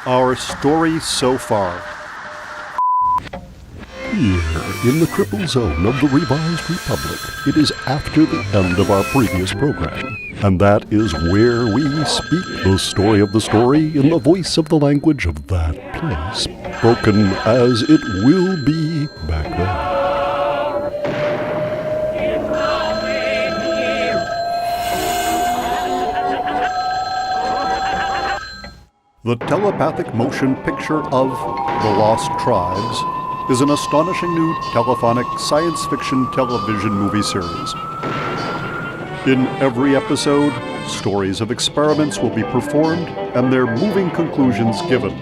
Our story so far. Here, in the cripple zone of the Revised Republic, it is after the end of our previous program. And that is where we speak the story of the story in the voice of the language of that place, broken as it will be back then. The telepathic motion picture of The Lost Tribes is an astonishing new telephonic science fiction television movie series. In every episode, stories of experiments will be performed and their moving conclusions given.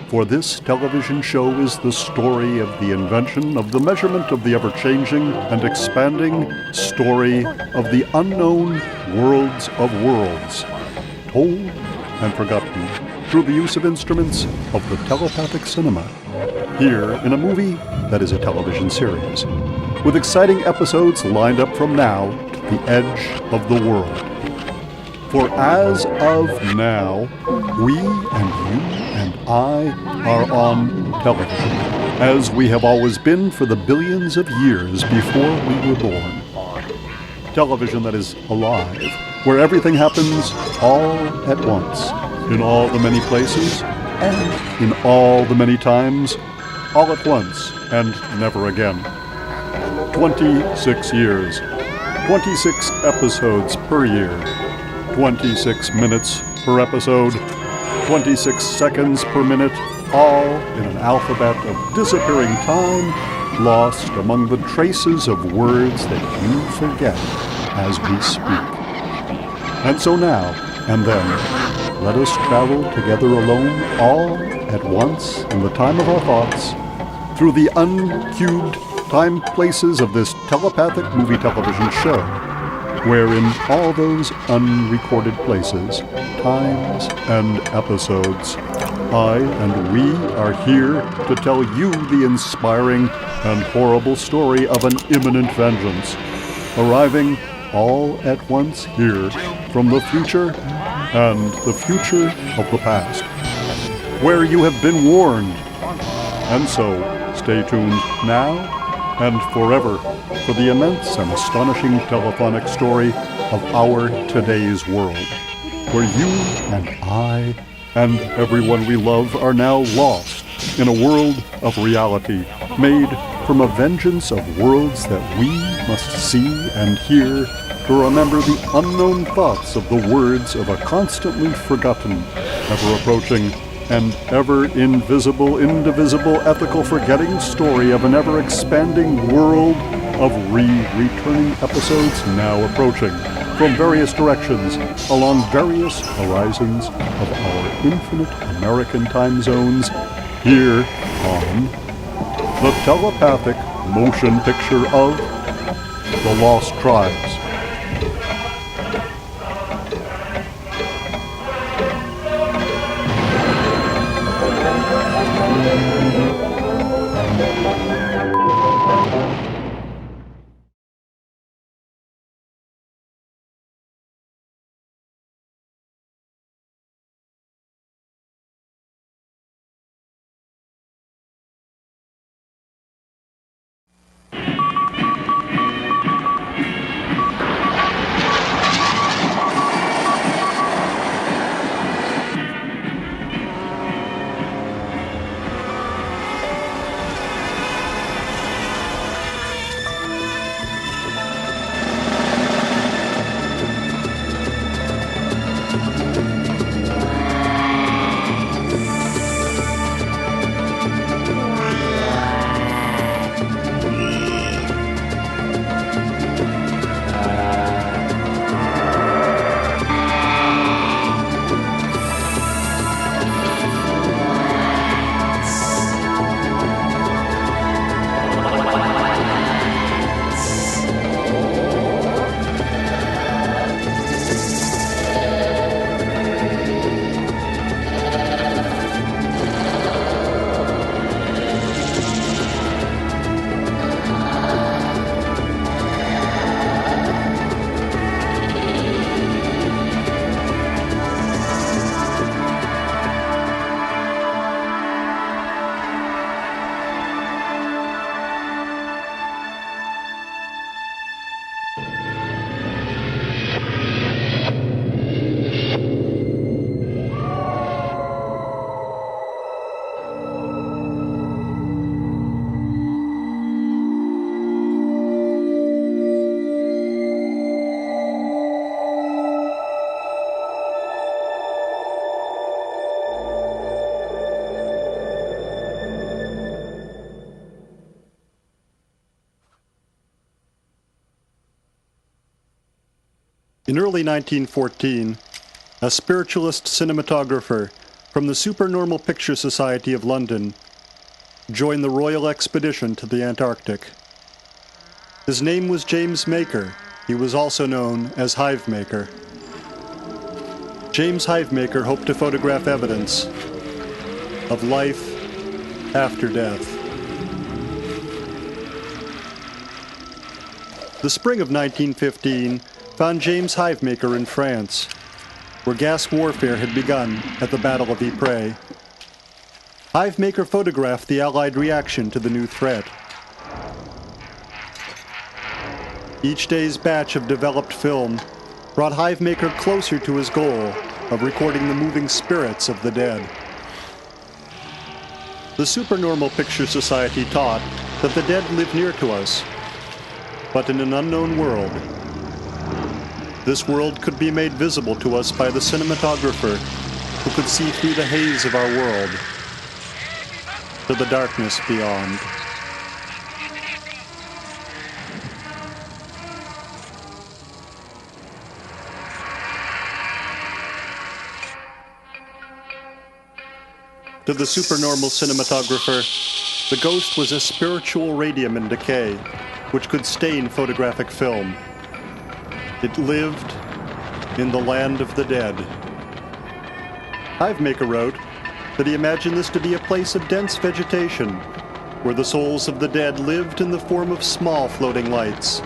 For this television show is the story of the invention of the measurement of the ever-changing and expanding story of the unknown worlds of worlds, told and forgotten through the use of instruments of the telepathic cinema, here in a movie that is a television series, with exciting episodes lined up from now to the edge of the world. For as of now, we and you and I are on television, as we have always been for the billions of years before we were born. Television that is alive, where everything happens all at once, in all the many places, and in all the many times, all at once, and never again. 26 years, 26 episodes per year, 26 minutes per episode, 26 seconds per minute, all in an alphabet of disappearing time, lost among the traces of words that you forget as we speak. And so now, and then, let us travel together alone, all at once, in the time of our thoughts, through the uncubed time places of this telepathic movie television show, where in all those unrecorded places, times, and episodes, I and we are here to tell you the inspiring and horrible story of an imminent vengeance, arriving all at once here from the future and the future of the past, where you have been warned. And so, stay tuned now and forever for the immense and astonishing telephonic story of our today's world, where you and I and everyone we love are now lost in a world of reality made from a vengeance of worlds that we must see and hear to remember the unknown thoughts of the words of a constantly forgotten, ever-approaching, and ever-invisible, indivisible, ethical forgetting story of an ever-expanding world of returning episodes now approaching from various directions along various horizons of our infinite American time zones here on the telepathic motion picture of The Lost Tribes. In early 1914, a spiritualist cinematographer from the Supernormal Picture Society of London joined the Royal Expedition to the Antarctic. His name was James Maker. He was also known as Hivemaker. James Hivemaker hoped to photograph evidence of life after death. The spring of 1915 found James Hivemaker in France, where gas warfare had begun at the Battle of Ypres. Hivemaker photographed the Allied reaction to the new threat. Each day's batch of developed film brought Hivemaker closer to his goal of recording the moving spirits of the dead. The Supernormal Picture Society taught that the dead live near to us, but in an unknown world. This world could be made visible to us by the cinematographer who could see through the haze of our world to the darkness beyond. To the supernormal cinematographer, the ghost was a spiritual radium in decay, which could stain photographic film. It lived in the land of the dead. Hivemaker wrote that he imagined this to be a place of dense vegetation, where the souls of the dead lived in the form of small floating lights.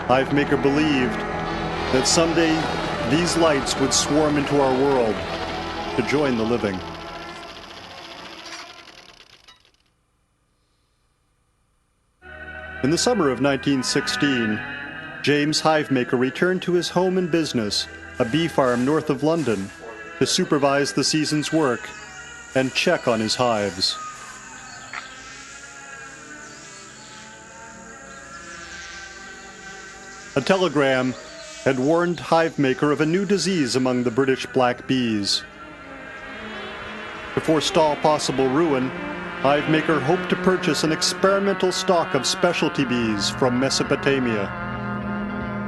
Hivemaker believed that someday these lights would swarm into our world to join the living. In the summer of 1916, James Hivemaker returned to his home and business, a bee farm north of London, to supervise the season's work and check on his hives. A telegram had warned Hivemaker of a new disease among the British black bees. To forestall possible ruin, Hivemaker hoped to purchase an experimental stock of specialty bees from Mesopotamia.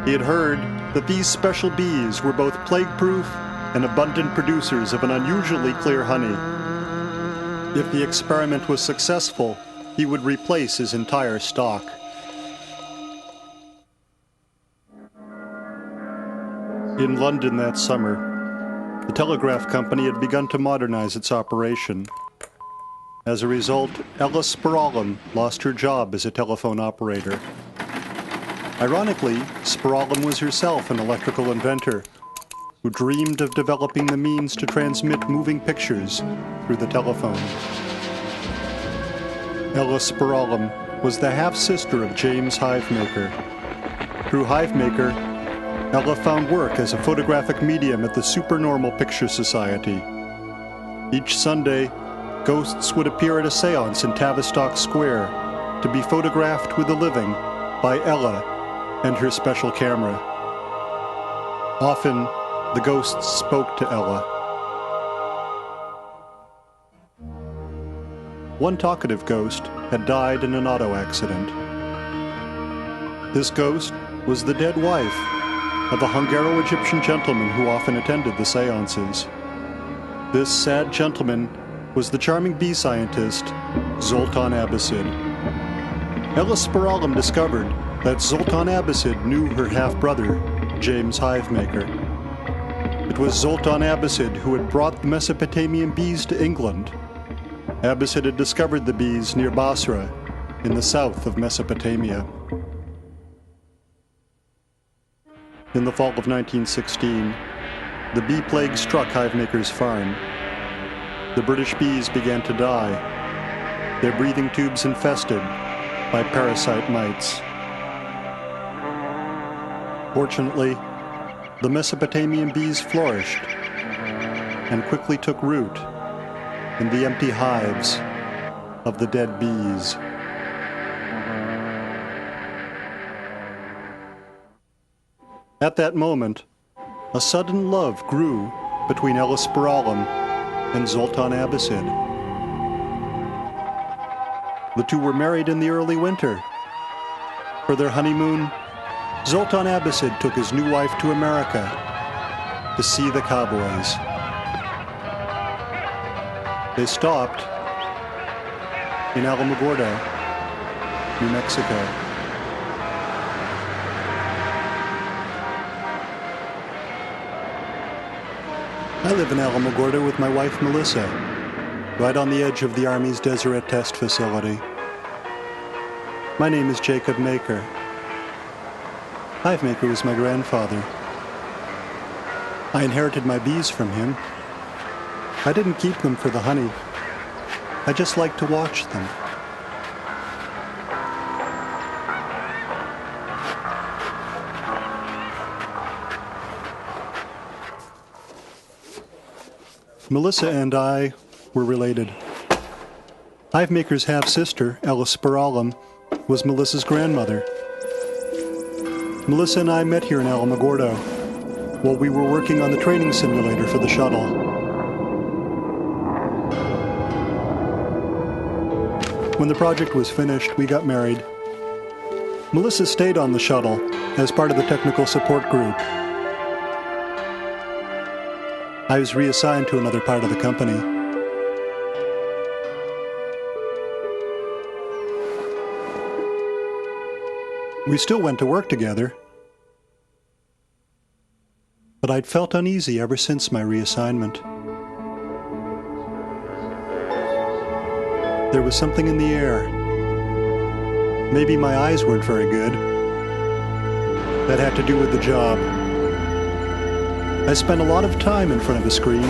He had heard that these special bees were both plague-proof and abundant producers of an unusually clear honey. If the experiment was successful, he would replace his entire stock. In London that summer, the telegraph company had begun to modernize its operation. As a result, Ella Spiralim lost her job as a telephone operator. Ironically, Spiralim was herself an electrical inventor who dreamed of developing the means to transmit moving pictures through the telephone. Ella Spiralim was the half-sister of James Hivemaker. Through Hivemaker, Ella found work as a photographic medium at the Supernormal Picture Society. Each Sunday, ghosts would appear at a seance in Tavistock Square to be photographed with the living by Ella and her special camera. Often, the ghosts spoke to Ella. One talkative ghost had died in an auto accident. This ghost was the dead wife of a Hungaro-Egyptian gentleman who often attended the seances. This sad gentleman was the charming bee scientist, Zoltan Abbasid. Ella Spiralim discovered that Zoltan Abbasid knew her half-brother, James Hivemaker. It was Zoltan Abbasid who had brought the Mesopotamian bees to England. Abbasid had discovered the bees near Basra, in the south of Mesopotamia. In the fall of 1916, the bee plague struck Hivemaker's farm. The British bees began to die, their breathing tubes infested by parasite mites. Fortunately, the Mesopotamian bees flourished and quickly took root in the empty hives of the dead bees. At that moment, a sudden love grew between Ella Spiralim and Zoltan Abbasid. The two were married in the early winter. For their honeymoon, Zoltan Abbasid took his new wife to America to see the cowboys. They stopped in Alamogordo, New Mexico. I live in Alamogordo with my wife Melissa, right on the edge of the Army's Deseret Test Facility. My name is Jacob Maker. Hive Maker was my grandfather. I inherited my bees from him. I didn't keep them for the honey. I just liked to watch them. Melissa and I were related. Hive Maker's half-sister, Ella Spiralam, was Melissa's grandmother. Melissa and I met here in Alamogordo while we were working on the training simulator for the shuttle. When the project was finished, we got married. Melissa stayed on the shuttle as part of the technical support group. I was reassigned to another part of the company. We still went to work together, but I'd felt uneasy ever since my reassignment. There was something in the air. Maybe my eyes weren't very good. That had to do with the job. I spent a lot of time in front of a screen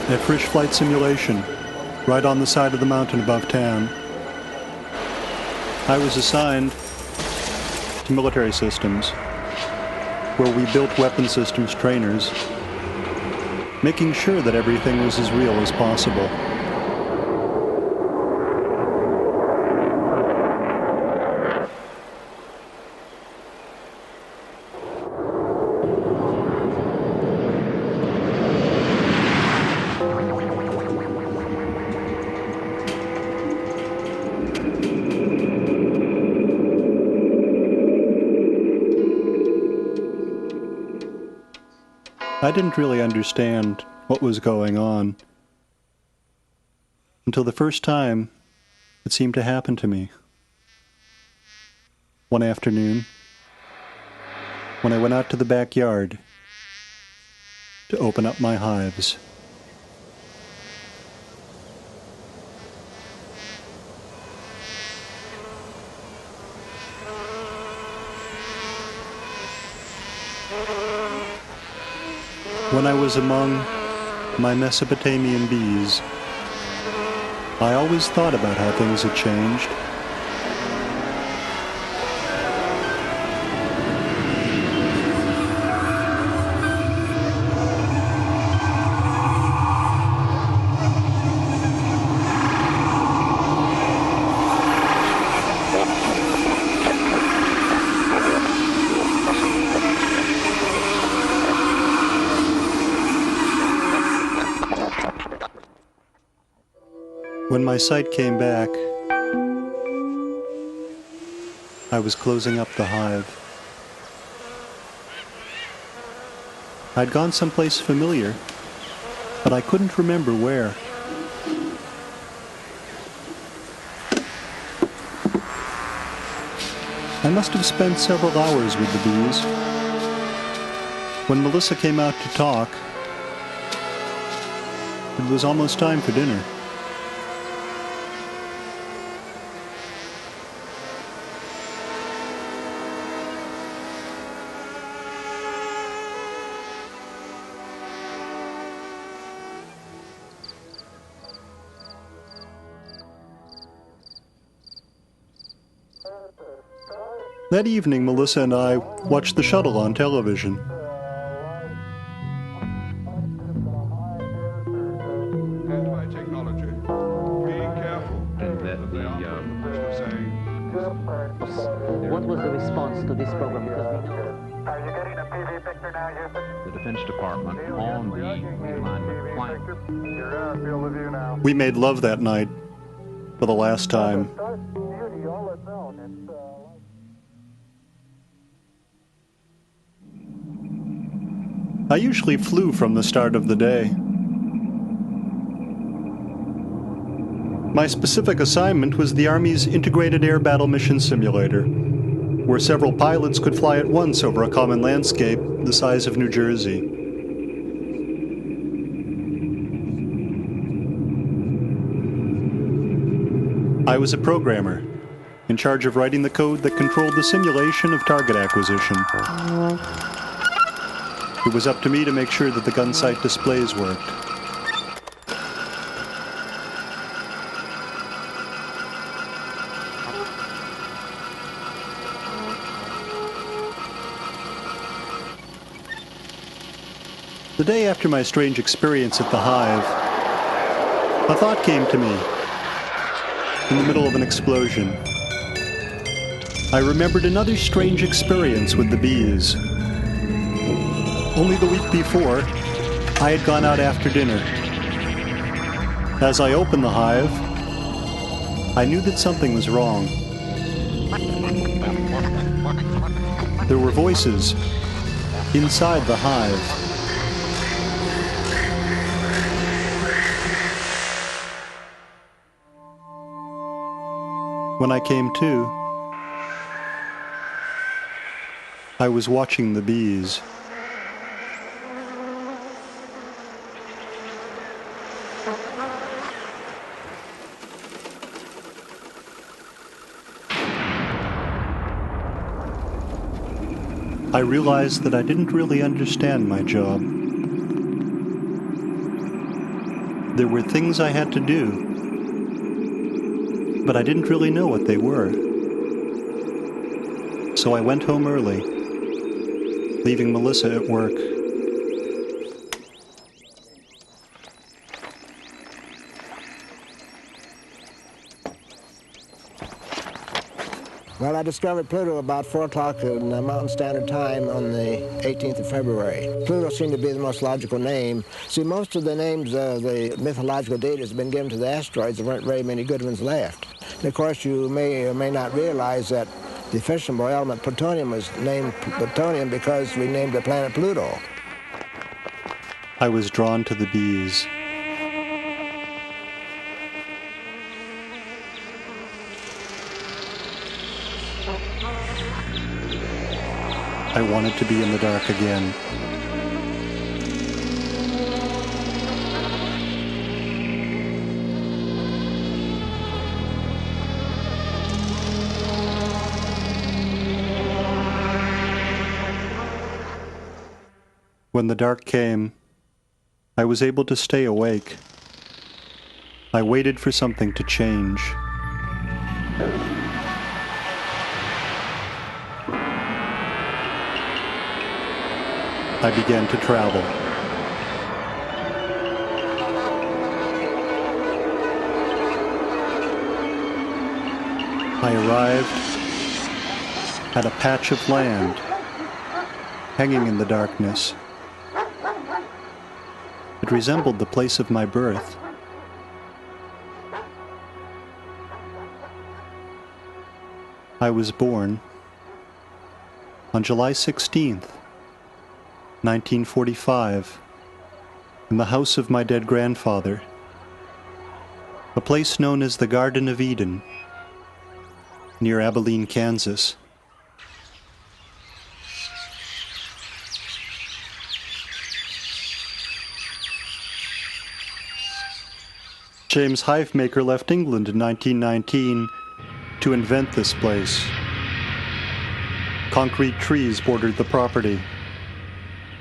at Frisch Flight Simulation, right on the side of the mountain above town. I was assigned to military systems, where we built weapon systems trainers, making sure that everything was as real as possible. I didn't really understand what was going on until the first time it seemed to happen to me. One afternoon, when I went out to the backyard to open up my hives. When I was among my Mesopotamian bees, I always thought about how things had changed. When my sight came back, I was closing up the hive. I'd gone someplace familiar, but I couldn't remember where. I must have spent several hours with the bees. When Melissa came out to talk, it was almost time for dinner. That evening, Melissa and I watched the shuttle on television. Technology. Being careful. What was the response to this program? Because we know Are you getting a PV picture now, Houston? the Defense Department on the realignment plan. You're in our field of view now. We made love that night for the last time. Beauty all its own. It's I usually flew from the start of the day. My specific assignment was the Army's Integrated Air Battle Mission Simulator, where several pilots could fly at once over a common landscape the size of New Jersey. I was a programmer, in charge of writing the code that controlled the simulation of target acquisition. It was up to me to make sure that the gun sight displays worked. The day after my strange experience at the Hive, a thought came to me in the middle of an explosion. I remembered another strange experience with the bees. Only the week before, I had gone out after dinner. As I opened the Hive, I knew that something was wrong. There were voices inside the Hive. When I came to, I was watching the bees. I realized that I didn't really understand my job. There were things I had to do, but I didn't really know what they were. So I went home early, leaving Melissa at work. Well, I discovered Pluto about 4 o'clock in Mountain Standard Time on the 18th of February. Pluto seemed to be the most logical name. See, most of the names of the mythological deities have been given to the asteroids. There weren't very many good ones left. And of course, you may or may not realize that the fissionable element plutonium was named plutonium because we named the planet Pluto. I was drawn to the bees. I wanted to be in the dark again. When the dark came, I was able to stay awake. I waited for something to change. I began to travel. I arrived at a patch of land hanging in the darkness. It resembled the place of my birth. I was born on July 16th, 1945, in the house of my dead grandfather, a place known as the Garden of Eden, near Abilene, Kansas. James Hivemaker left England in 1919 to invent this place. Concrete trees bordered the property.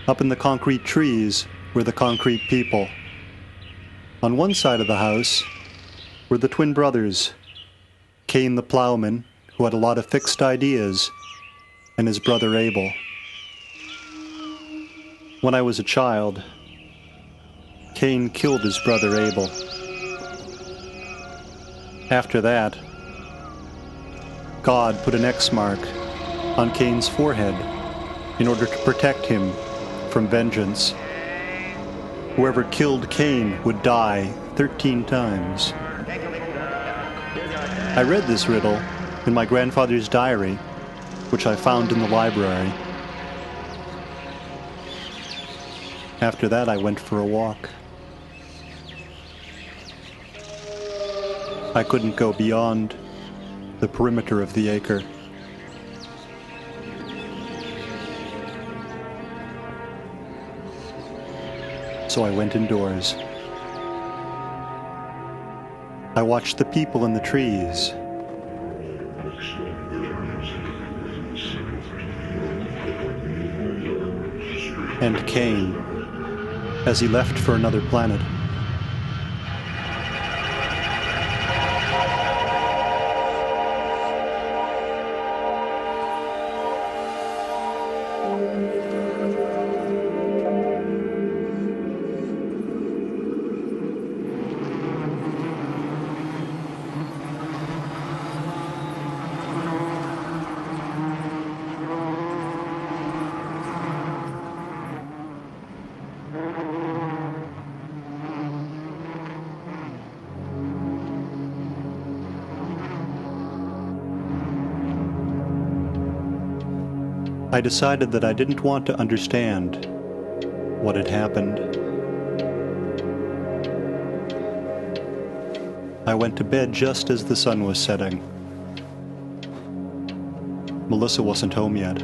Up in the concrete trees were the concrete people. On one side of the house were the twin brothers, Cain the plowman, who had a lot of fixed ideas, and his brother Abel. When I was a child, Cain killed his brother Abel. After that, God put an X mark on Cain's forehead in order to protect him from vengeance. Whoever killed Cain would die 13 times. I read this riddle in my grandfather's diary, which I found in the library. After that, I went for a walk. I couldn't go beyond the perimeter of the acre. So I went indoors. I watched the people in the trees. And Cain, as he left for another planet. I decided that I didn't want to understand what had happened. I went to bed just as the sun was setting. Melissa wasn't home yet.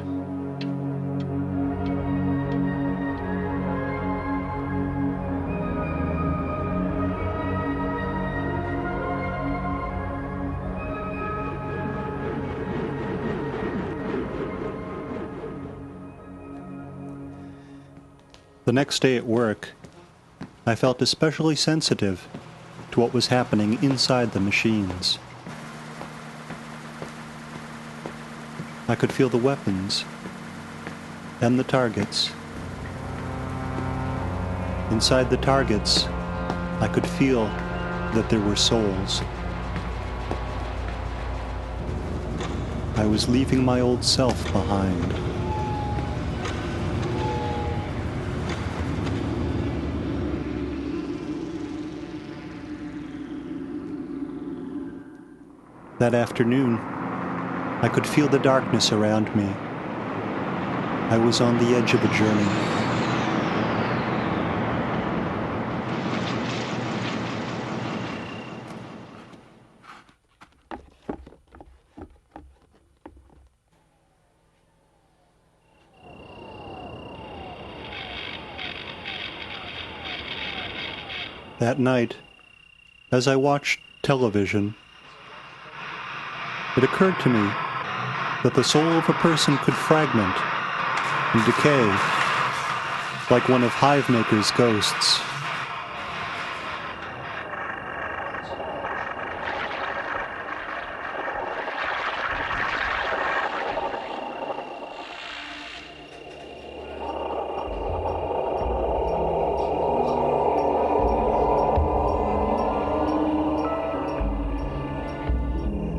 The next day at work, I felt especially sensitive to what was happening inside the machines. I could feel the weapons and the targets. Inside the targets, I could feel that there were souls. I was leaving my old self behind. That afternoon, I could feel the darkness around me. I was on the edge of a journey. That night, as I watched television, it occurred to me that the soul of a person could fragment and decay like one of Hivemaker's ghosts.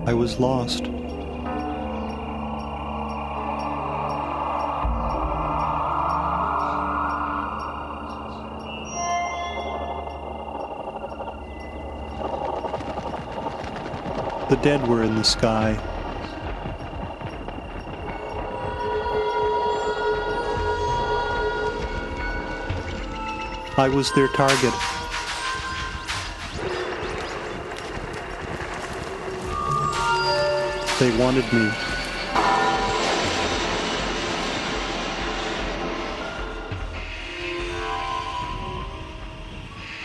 I was lost. The dead were in the sky. I was their target. They wanted me.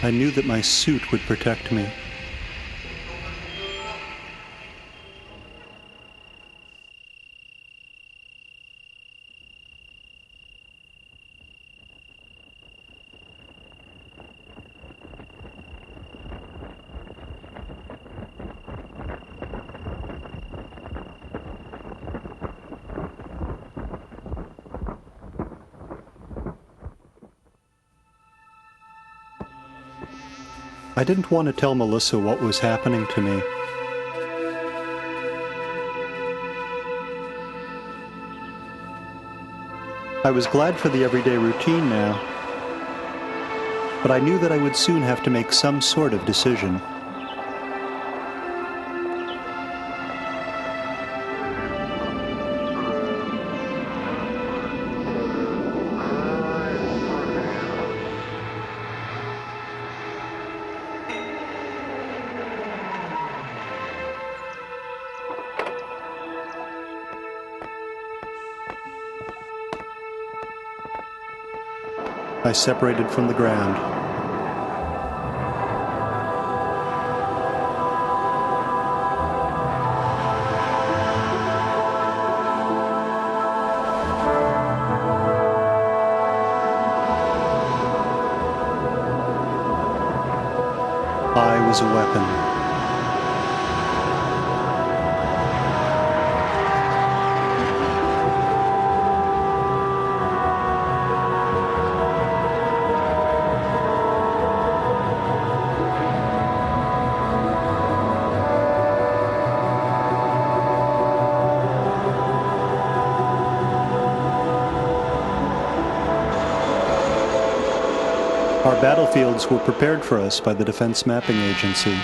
I knew that my suit would protect me. I didn't want to tell Melissa what was happening to me. I was glad for the everyday routine now, but I knew that I would soon have to make some sort of decision. I separated from the ground. I was a weapon. Our battlefields were prepared for us by the Defense Mapping Agency.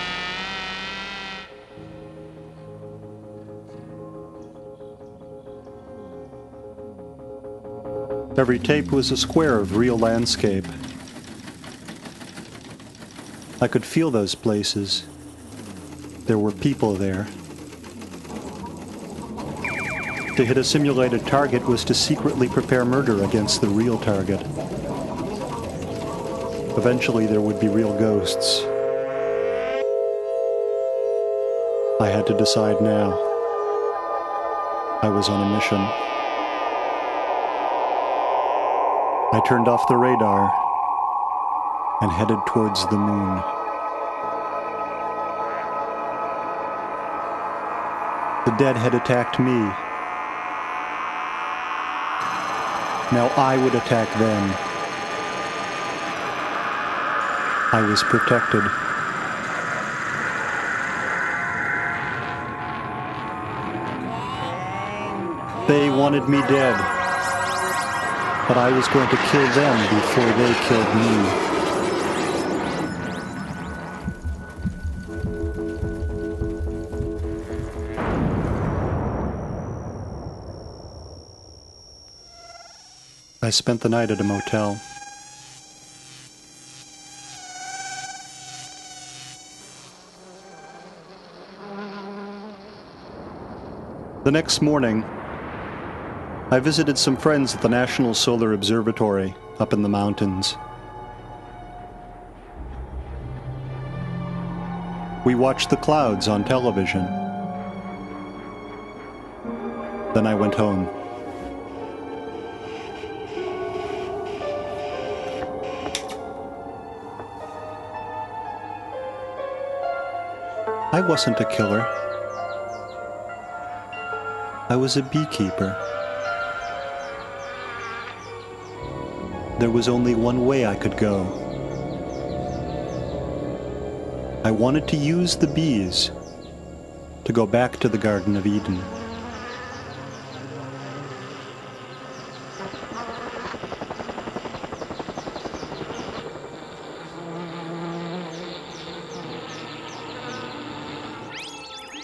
Every tape was a square of real landscape. I could feel those places. There were people there. To hit a simulated target was to secretly prepare murder against the real target. Eventually, there would be real ghosts. I had to decide now. I was on a mission. I turned off the radar and headed towards the moon. The dead had attacked me. Now I would attack them. I was protected. They wanted me dead, but I was going to kill them before they killed me. I spent the night at a motel. The next morning, I visited some friends at the National Solar Observatory up in the mountains. We watched the clouds on television. Then I went home. I wasn't a killer. I was a beekeeper. There was only one way I could go. I wanted to use the bees to go back to the Garden of Eden.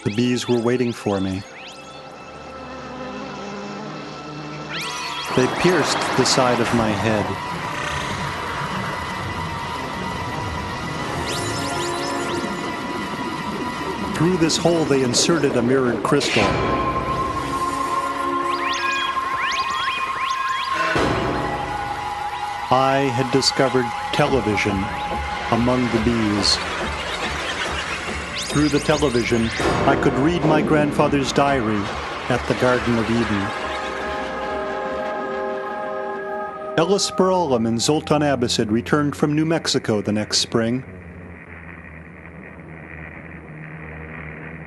The bees were waiting for me. They pierced the side of my head. Through this hole they inserted a mirrored crystal. I had discovered television among the bees. Through the television, I could read my grandfather's diary at the Garden of Eden. Ellis Speralam and Zoltan Abbasid returned from New Mexico the next spring.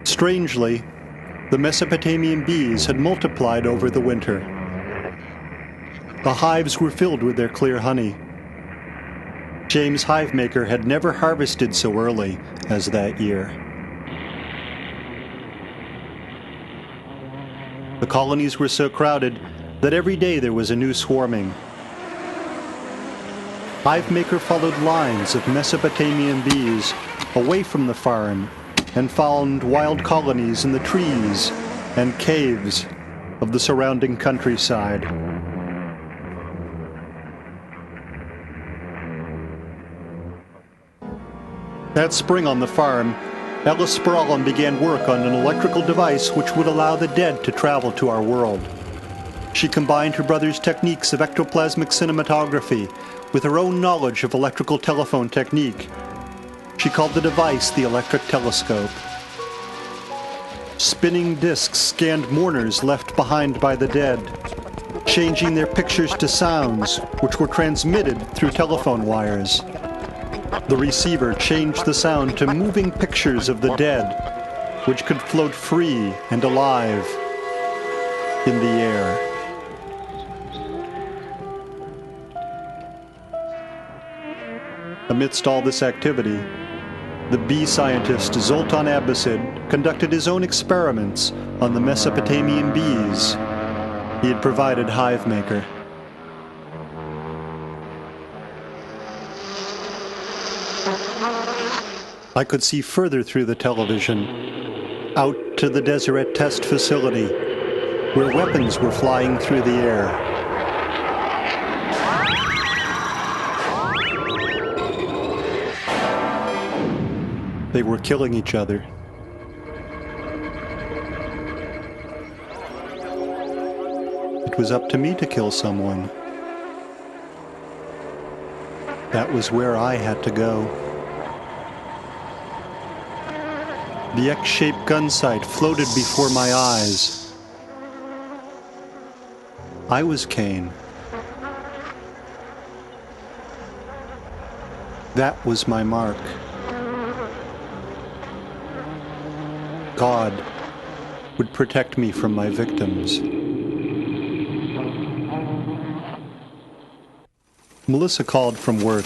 Strangely, the Mesopotamian bees had multiplied over the winter. The hives were filled with their clear honey. James Hivemaker had never harvested so early as that year. The colonies were so crowded that every day there was a new swarming. Hivemaker followed lines of Mesopotamian bees away from the farm and found wild colonies in the trees and caves of the surrounding countryside. That spring on the farm, Ellis Speralam began work on an electrical device which would allow the dead to travel to our world. She combined her brother's techniques of ectoplasmic cinematography with her own knowledge of electrical telephone technique. She called the device the electric telescope. Spinning discs scanned mourners left behind by the dead, changing their pictures to sounds which were transmitted through telephone wires. The receiver changed the sound to moving pictures of the dead, which could float free and alive in the air. Amidst all this activity, the bee scientist Zoltan Abbasid conducted his own experiments on the Mesopotamian bees he had provided Hive Maker. I could see further through the television, out to the Deseret test facility, where weapons were flying through the air. They were killing each other. It was up to me to kill someone. That was where I had to go. The X-shaped gun sight floated before my eyes. I was Cain. That was my mark. God would protect me from my victims. Melissa called from work.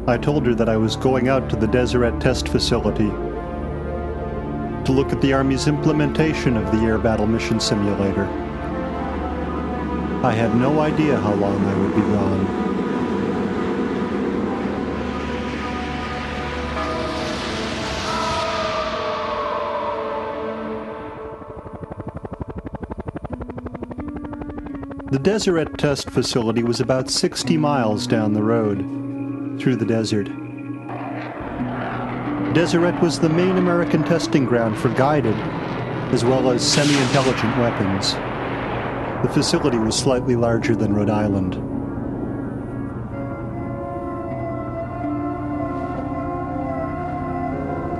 I told her that I was going out to the Deseret test facility to look at the Army's implementation of the Air Battle Mission Simulator. I had no idea how long I would be gone. The Deseret test facility was about 60 miles down the road, through the desert. Deseret was the main American testing ground for guided, as well as semi-intelligent weapons. The facility was slightly larger than Rhode Island.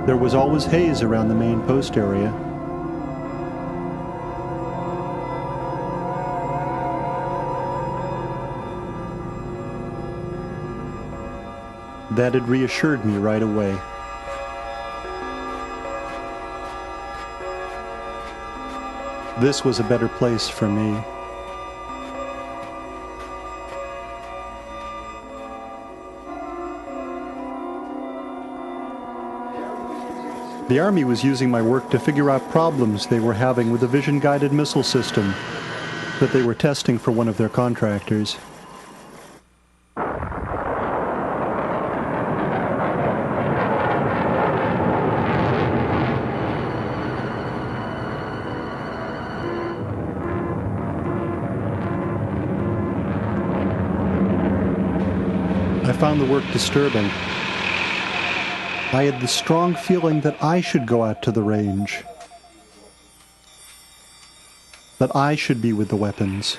There was always haze around the main post area. That had reassured me right away. This was a better place for me. The Army was using my work to figure out problems they were having with the vision-guided missile system that they were testing for one of their contractors. I found the work disturbing. I had the strong feeling that I should go out to the range. That I should be with the weapons.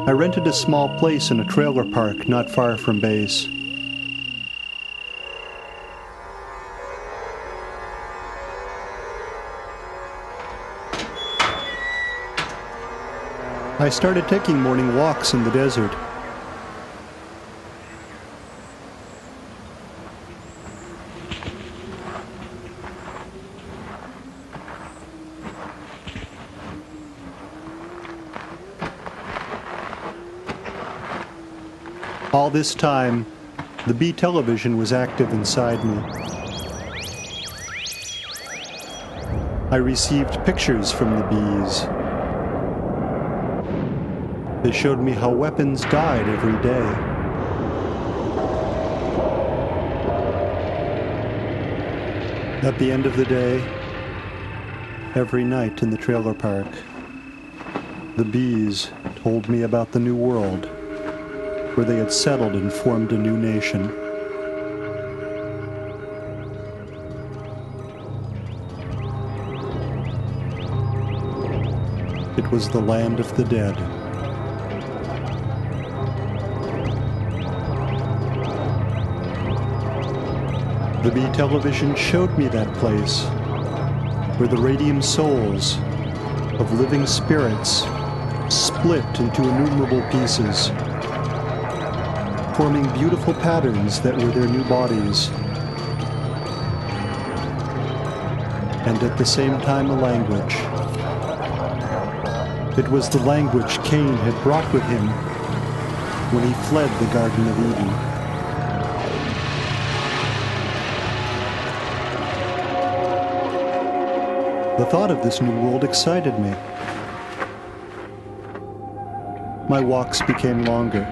I rented a small place in a trailer park not far from base. I started taking morning walks in the desert. All this time, the bee television was active inside me. I received pictures from the bees. They showed me how weapons died every day. At the end of the day, every night in the trailer park. The bees told me about the new world, where they had settled and formed a new nation. It was the land of the dead. The bee television showed me that place, where the radium souls of living spirits split into innumerable pieces, forming beautiful patterns that were their new bodies, and at the same time a language. It was the language Cain had brought with him when he fled the Garden of Eden. The thought of this new world excited me. My walks became longer.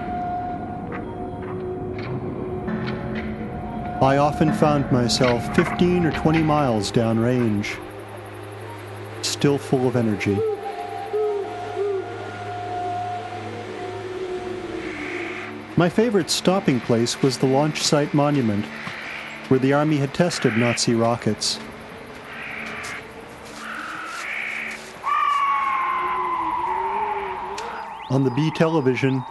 I often found myself 15 or 20 miles downrange, still full of energy. My favorite stopping place was the launch site monument, where the Army had tested Nazi rockets. On the bee television,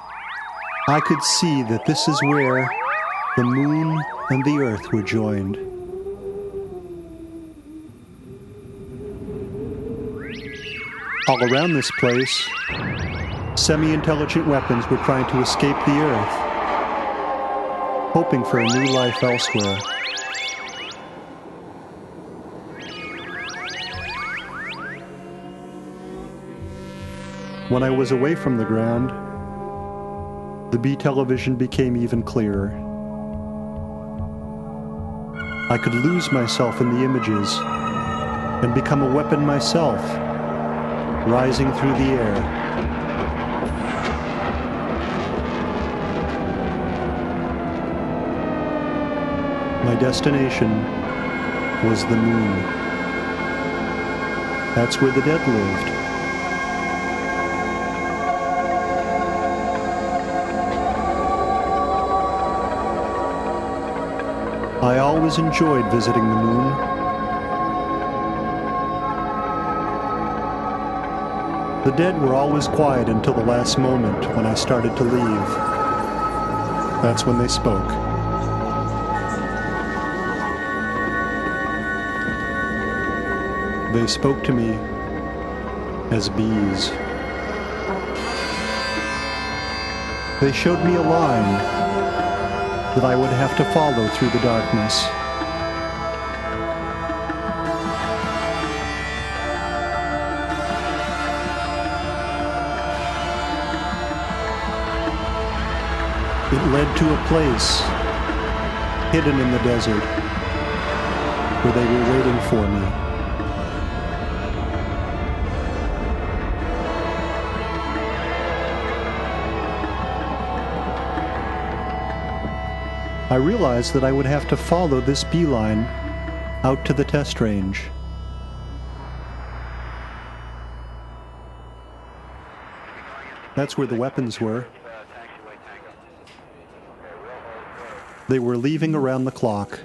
I could see that this is where the moon and the earth were joined. All around this place, semi-intelligent weapons were trying to escape the earth, hoping for a new life elsewhere. When I was away from the ground, the bee television became even clearer. I could lose myself in the images and become a weapon myself, rising through the air. My destination was the moon. That's where the dead lived. I always enjoyed visiting the moon. The dead were always quiet until the last moment when I started to leave. That's when they spoke. They spoke to me as bees. They showed me a line that I would have to follow through the darkness. It led to a place hidden in the desert where they were waiting for me. I realized that I would have to follow this beeline out to the test range. That's where the weapons were. They were leaving around the clock.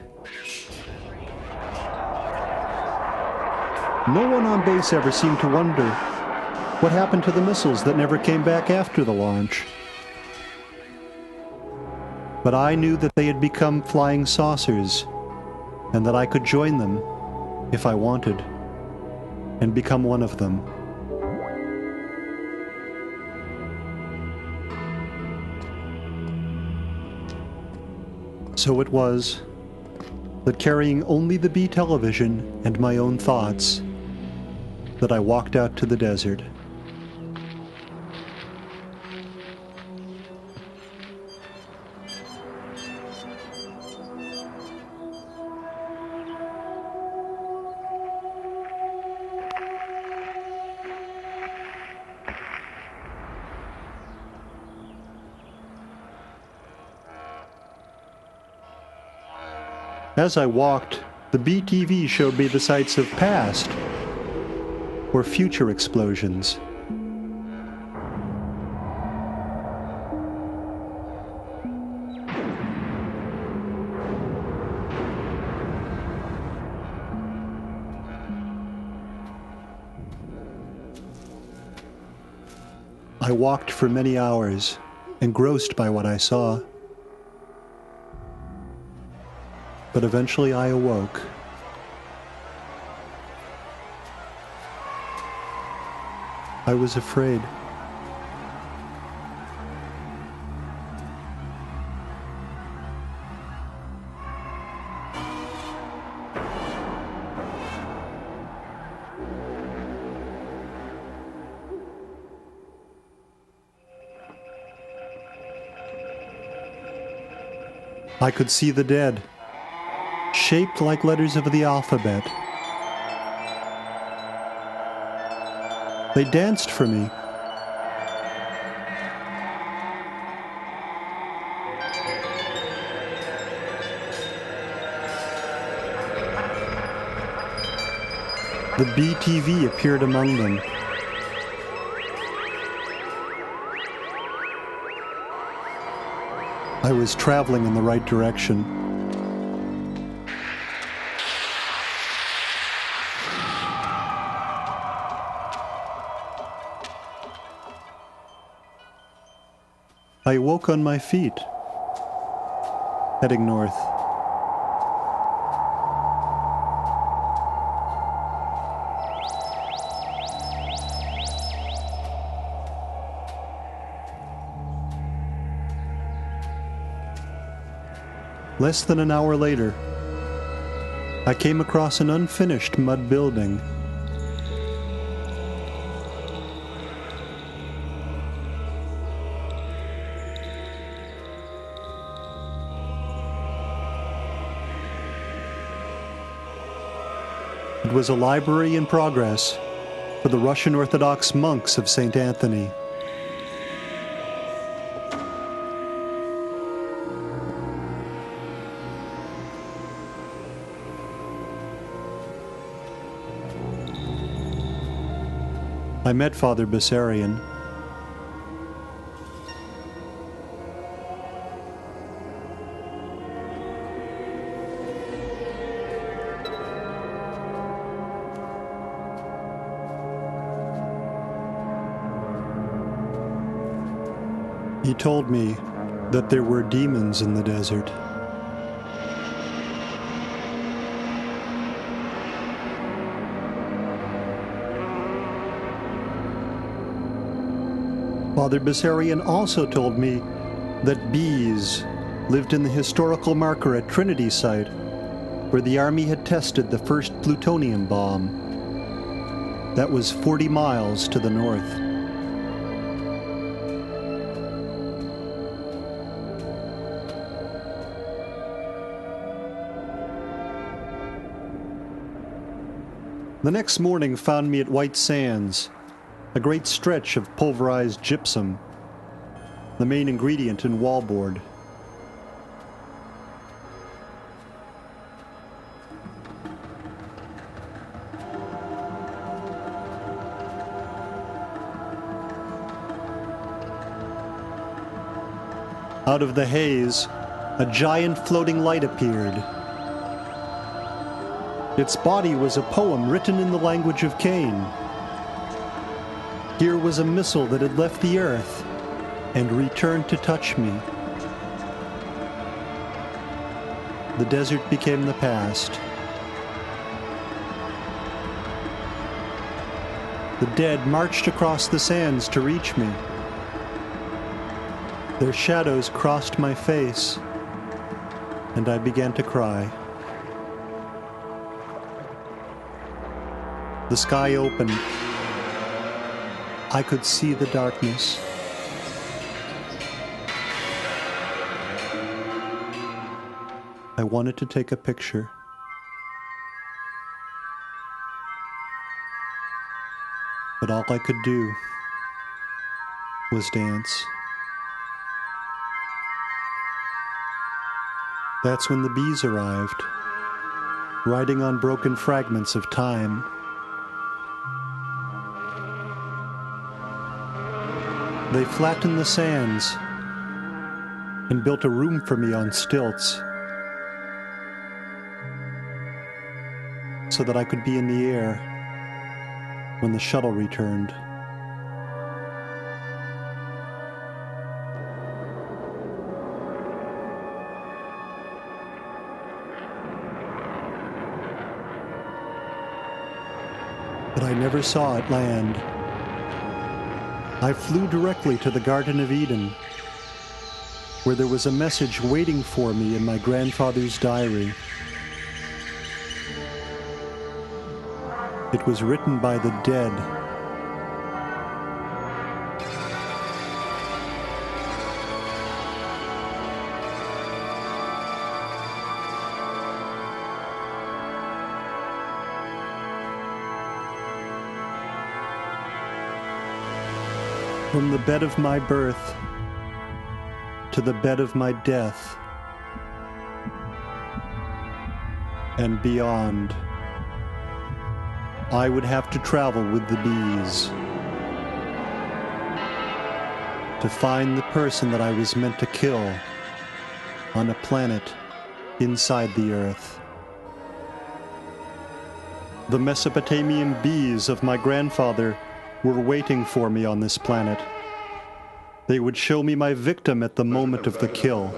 No one on base ever seemed to wonder what happened to the missiles that never came back after the launch. But I knew that they had become flying saucers, and that I could join them if I wanted, and become one of them. So it was that, carrying only the bee television and my own thoughts, that I walked out to the desert. As I walked, the BTV showed me the sights of past, or future explosions. I walked for many hours, engrossed by what I saw. But eventually I awoke. I was afraid. I could see the dead, shaped like letters of the alphabet. They danced for me. The BTV appeared among them. I was traveling in the right direction. I woke on my feet, heading north. Less than an hour later, I came across an unfinished mud building. It was a library in progress for the Russian Orthodox monks of St. Anthony. I met Father Bessarion. He told me that there were demons in the desert. Father Bessarion also told me that bees lived in the historical marker at Trinity site, where the Army had tested the first plutonium bomb. That was 40 miles to the north. The next morning found me at White Sands, a great stretch of pulverized gypsum, the main ingredient in wallboard. Out of the haze, a giant floating light appeared. Its body was a poem written in the language of Cain. Here was a missile that had left the earth and returned to touch me. The desert became the past. The dead marched across the sands to reach me. Their shadows crossed my face, and I began to cry. The sky opened. I could see the darkness. I wanted to take a picture. But all I could do was dance. That's when the bees arrived, riding on broken fragments of time. They flattened the sands and built a room for me on stilts so that I could be in the air when the shuttle returned. But I never saw it land. I flew directly to the Garden of Eden, where there was a message waiting for me in my grandfather's diary. It was written by the dead. From the bed of my birth to the bed of my death and beyond, I would have to travel with the bees to find the person that I was meant to kill on a planet inside the earth. The Mesopotamian bees of my grandfather were waiting for me on this planet. They would show me my victim at the moment of the kill.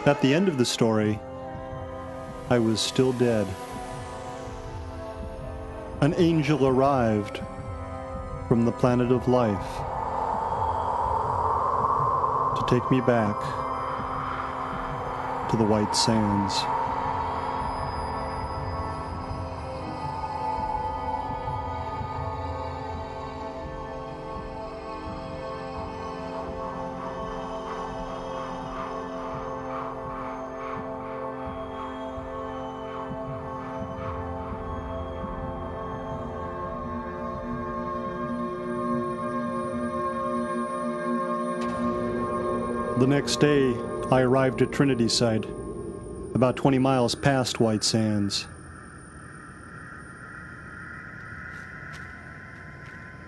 At the end of the story, I was still dead. An angel arrived from the planet of life to take me back to the white sands. The next day, I arrived at Trinity Site, about 20 miles past White Sands.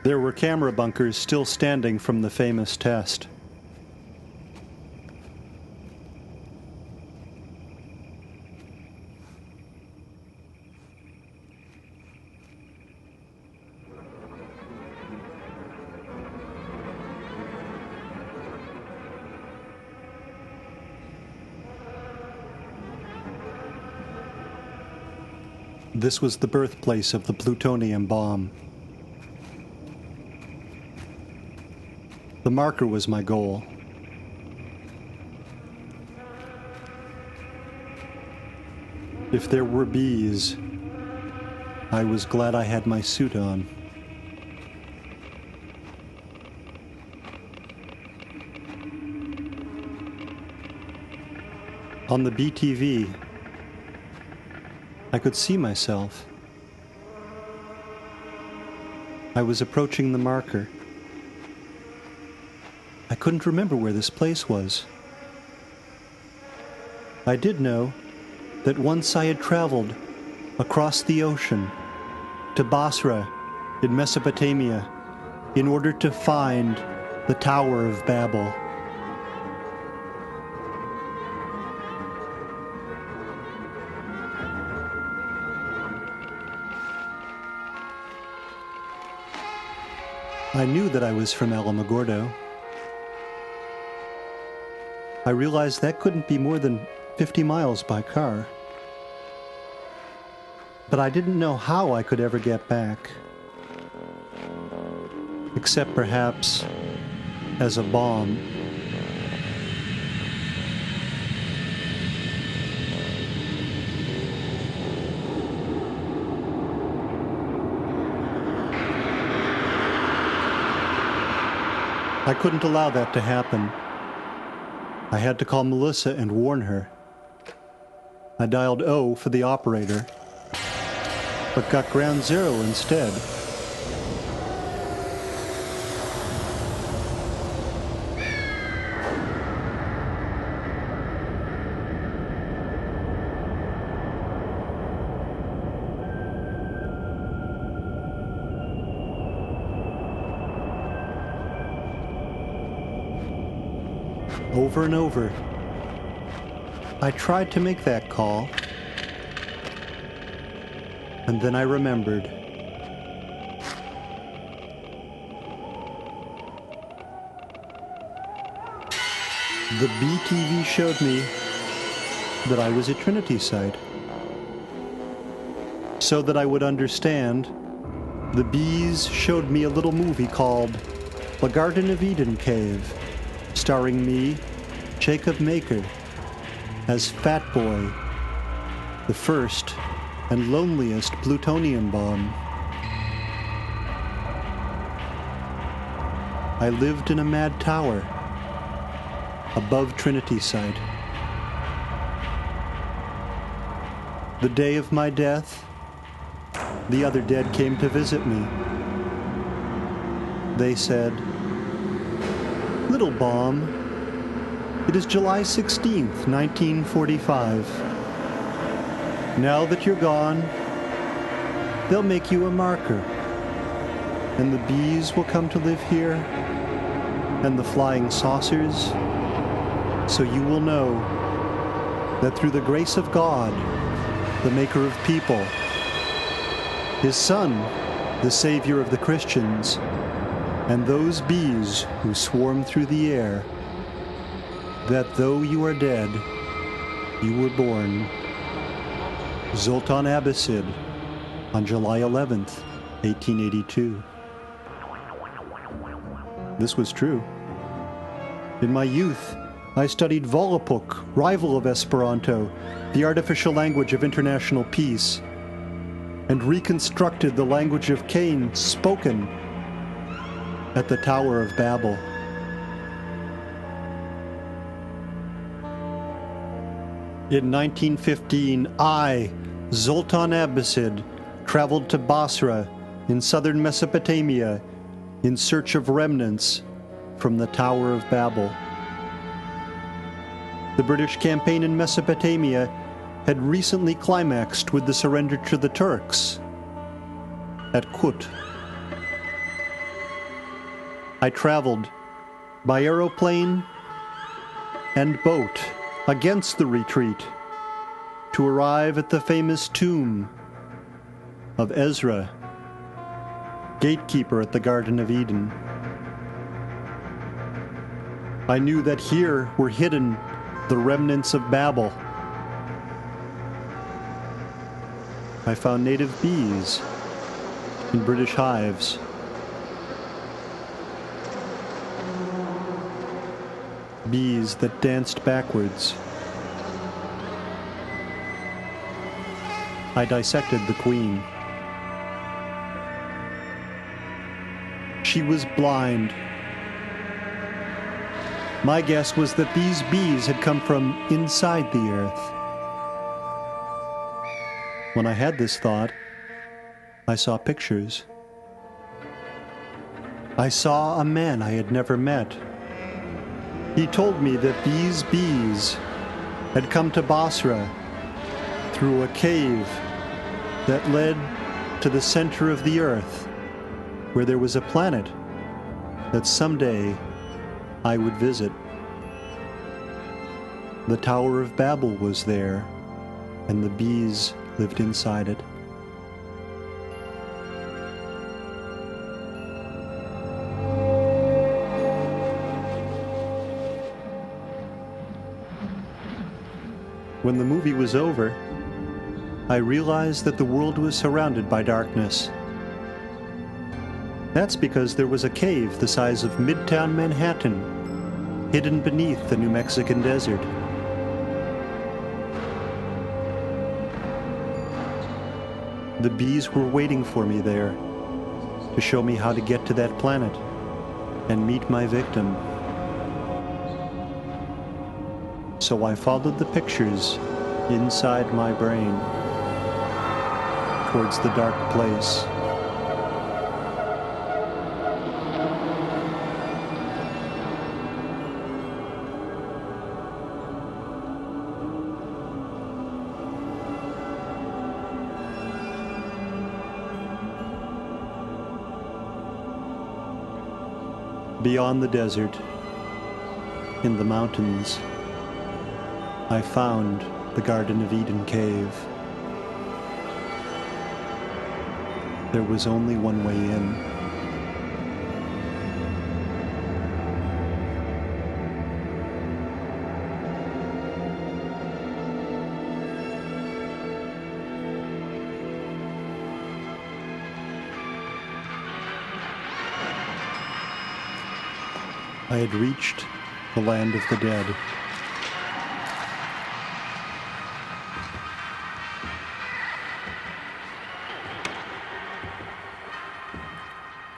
There were camera bunkers still standing from the famous test. This was the birthplace of the plutonium bomb. The marker was my goal. If there were bees, I was glad I had my suit on. On the BTV, I could see myself. I was approaching the marker. I couldn't remember where this place was. I did know that once I had traveled across the ocean to Basra in Mesopotamia in order to find the Tower of Babel. I knew that I was from Alamogordo. I realized that couldn't be more than 50 miles by car. But I didn't know how I could ever get back. Except perhaps as a bomb. I couldn't allow that to happen. I had to call Melissa and warn her. I dialed O for the operator, but got ground zero instead. over and over. I tried to make that call, and then I remembered. The BTV showed me that I was a Trinity site. So that I would understand, the bees showed me a little movie called The Garden of Eden Cave, starring me, Jacob Maker, as Fat Boy, the first and loneliest plutonium bomb. I lived in a mad tower above Trinity site. The day of my death, the other dead came to visit me. They said, "Little bomb, it is July 16th, 1945. Now that you're gone, they'll make you a marker, and the bees will come to live here, and the flying saucers, so you will know that through the grace of God, the maker of people, his Son, the Savior of the Christians, and those bees who swarm through the air, that though you are dead, you were born." Zoltan Abbasid, on July 11th, 1882. This was true. In my youth, I studied Volapük, rival of Esperanto, the artificial language of international peace, and reconstructed the language of Cain spoken at the Tower of Babel. In 1915, I, Zoltan Abbasid, traveled to Basra in southern Mesopotamia in search of remnants from the Tower of Babel. The British campaign in Mesopotamia had recently climaxed with the surrender to the Turks at Kut. I traveled by aeroplane and boat against the retreat to arrive at the famous tomb of Ezra, gatekeeper at the Garden of Eden. I knew that here were hidden the remnants of Babel. I found native bees in British hives. Bees that danced backwards. I dissected the queen. She was blind. My guess was that these bees had come from inside the earth. When I had this thought, I saw pictures. I saw a man I had never met. He told me that these bees had come to Basra through a cave that led to the center of the earth, where there was a planet that someday I would visit. The Tower of Babel was there, and the bees lived inside it. When the movie was over, I realized that the world was surrounded by darkness. That's because there was a cave the size of Midtown Manhattan, hidden beneath the New Mexican desert. The bees were waiting for me there to show me how to get to that planet and meet my victim. So I followed the pictures inside my brain towards the dark place. Beyond the desert, In the mountains, I found the Garden of Eden cave. There was only one way in. I had reached the land of the dead.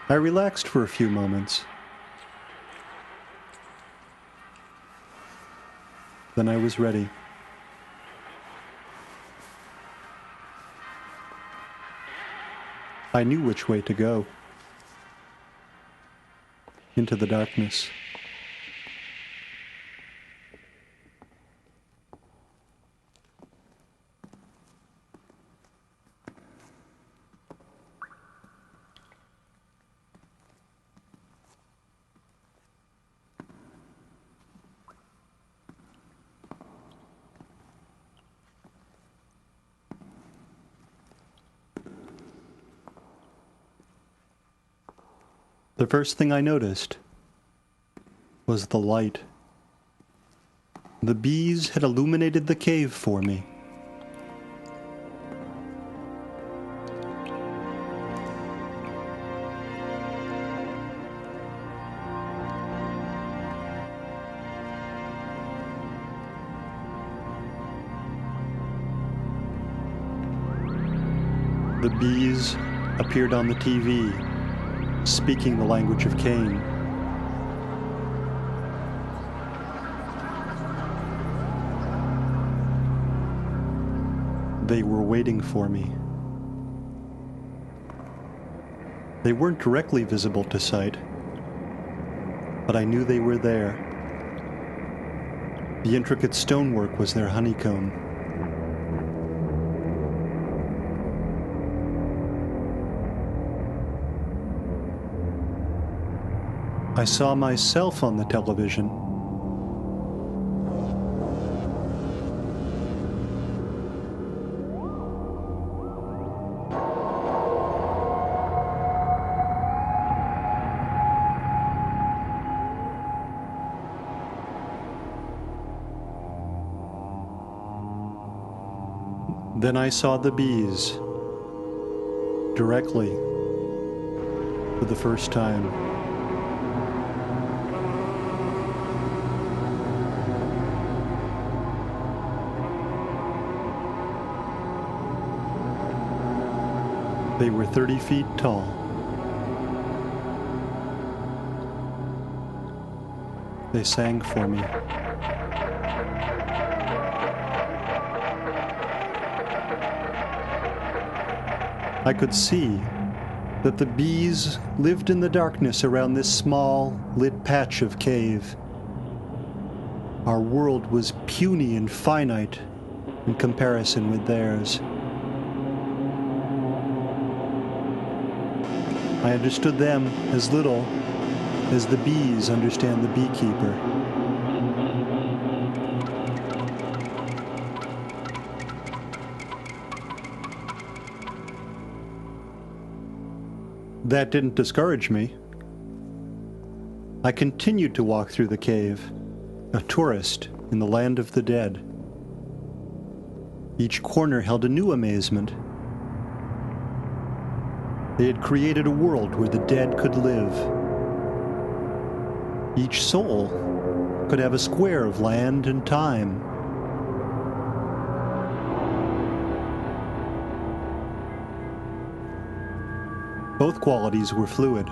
I relaxed for a few moments. Then I was ready. I knew which way to go. Into the darkness. The first thing I noticed was the light. The bees had illuminated the cave for me. The bees appeared on the TV, speaking the language of Cain. They were waiting for me. They weren't directly visible to sight, but I knew they were there. The intricate stonework was their honeycomb. I saw myself on the television. Then I saw the bees directly for the first time. They were 30 feet tall. They sang for me. I could see that the bees lived in the darkness around this small, lit patch of cave. Our world was puny and finite in comparison with theirs. I understood them as little as the bees understand the beekeeper. That didn't discourage me. I continued to walk through the cave, a tourist in the land of the dead. Each corner held a new amazement. They had created a world where the dead could live. Each soul could have a square of land and time. Both qualities were fluid,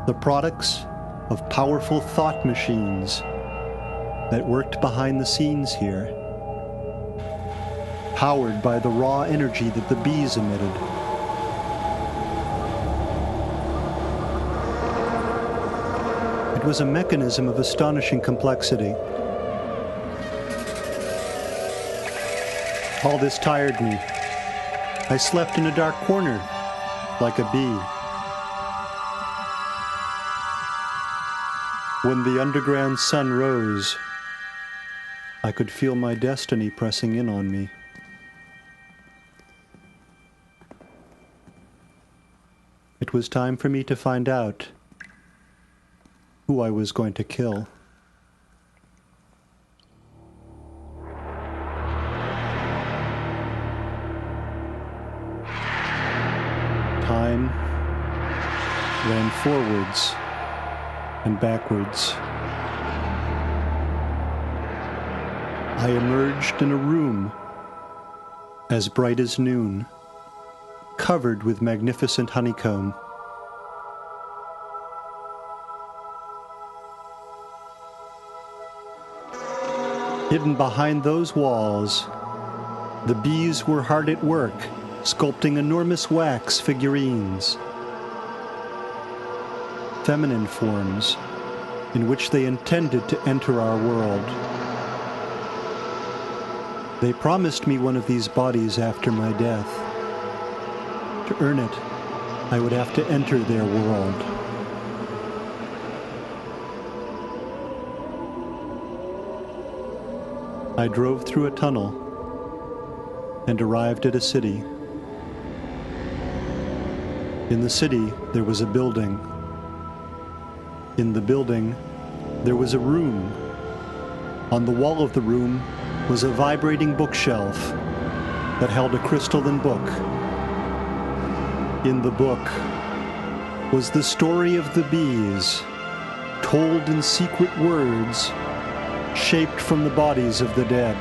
the products of powerful thought machines that worked behind the scenes here, powered by the raw energy that the bees emitted. It was a mechanism of astonishing complexity. All this tired me. I slept in a dark corner, like a bee. When the underground sun rose, I could feel my destiny pressing in on me. It was time for me to find out who I was going to kill. Time ran forwards and backwards. I emerged in a room as bright as noon, covered with magnificent honeycomb. Hidden behind those walls, the bees were hard at work, sculpting enormous wax figurines, feminine forms in which they intended to enter our world. They promised me one of these bodies after my death. To earn it, I would have to enter their world. I drove through a tunnel and arrived at a city. In the city, there was a building. In the building, there was a room. On the wall of the room was a vibrating bookshelf that held a crystalline book. In the book was the story of the bees, told in secret words, shaped from the bodies of the dead.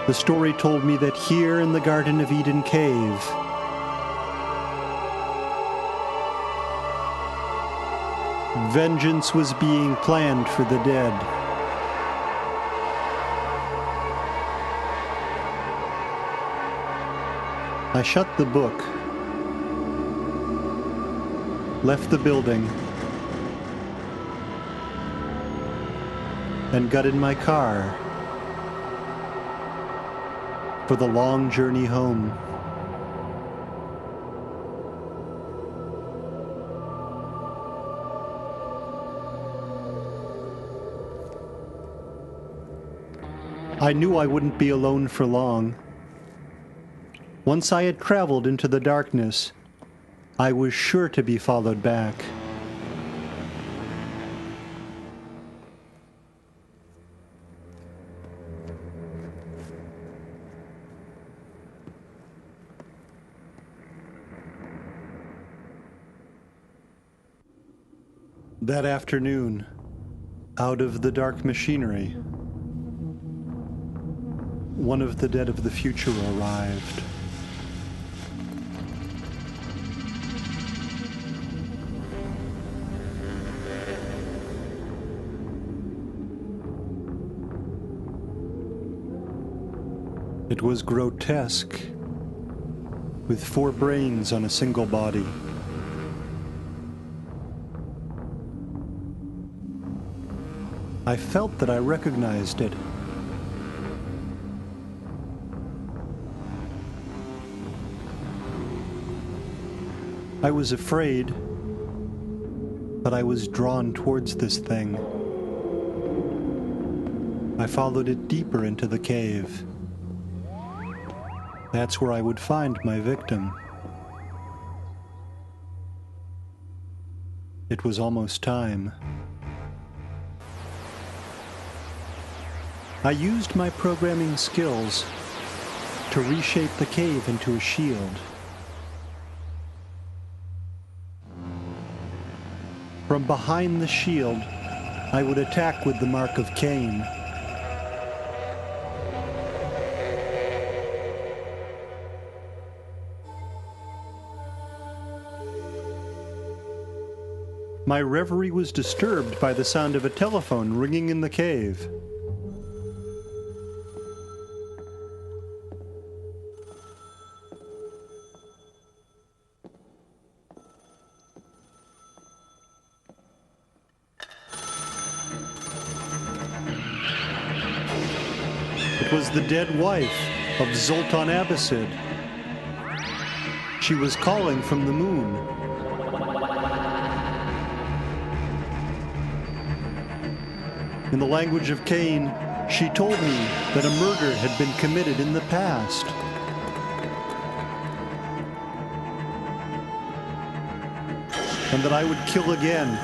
The story told me that here in the Garden of Eden cave, vengeance was being planned for the dead. I shut the book, left the building, and got in my car for the long journey home. I knew I wouldn't be alone for long. Once I had traveled into the darkness, I was sure to be followed back. That afternoon, out of the dark machinery, one of the dead of the future arrived. It was grotesque, with 4 brains on a single body. I felt that I recognized it. I was afraid, but I was drawn towards this thing. I followed it deeper into the cave. That's where I would find my victim. It was almost time. I used my programming skills to reshape the cave into a shield. From behind the shield, I would attack with the mark of Cain. My reverie was disturbed by the sound of a telephone ringing in the cave. It was the dead wife of Zoltan Abbasid. She was calling from the moon. In the language of Cain, she told me that a murder had been committed in the past. And that I would kill again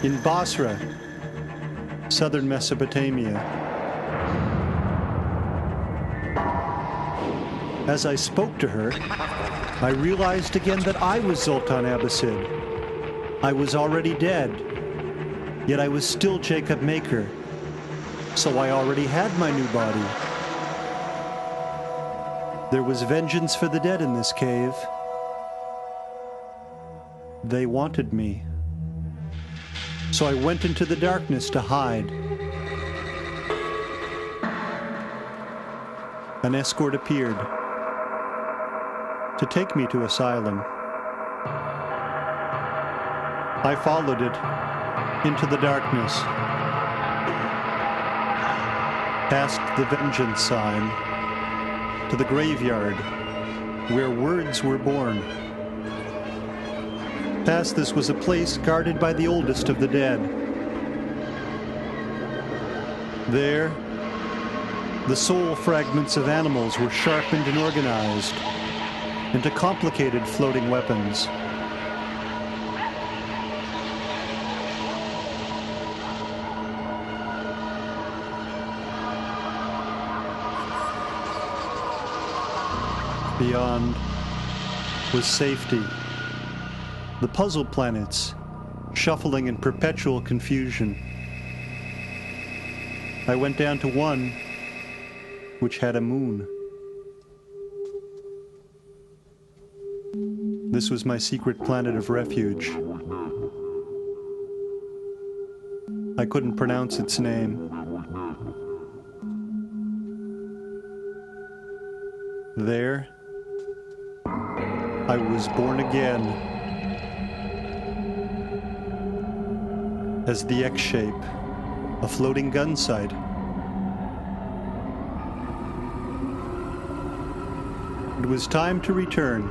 in Basra, southern Mesopotamia. As I spoke to her, I realized again that I was Zoltan Abbasid. I was already dead, yet I was still Jacob Maker, so I already had my new body. There was vengeance for the dead in this cave. They wanted me. So I went into the darkness to hide. An escort appeared to take me to asylum. I followed it into the darkness, past the vengeance sign, to the graveyard where words were born. Past this was a place guarded by the oldest of the dead. There, the soul fragments of animals were sharpened and organized into complicated floating weapons. Beyond was safety. The puzzle planets, shuffling in perpetual confusion. I went down to one which had a moon. This was my secret planet of refuge. I couldn't pronounce its name. There, I was born again as the X-shape, a floating gun sight. It was time to return.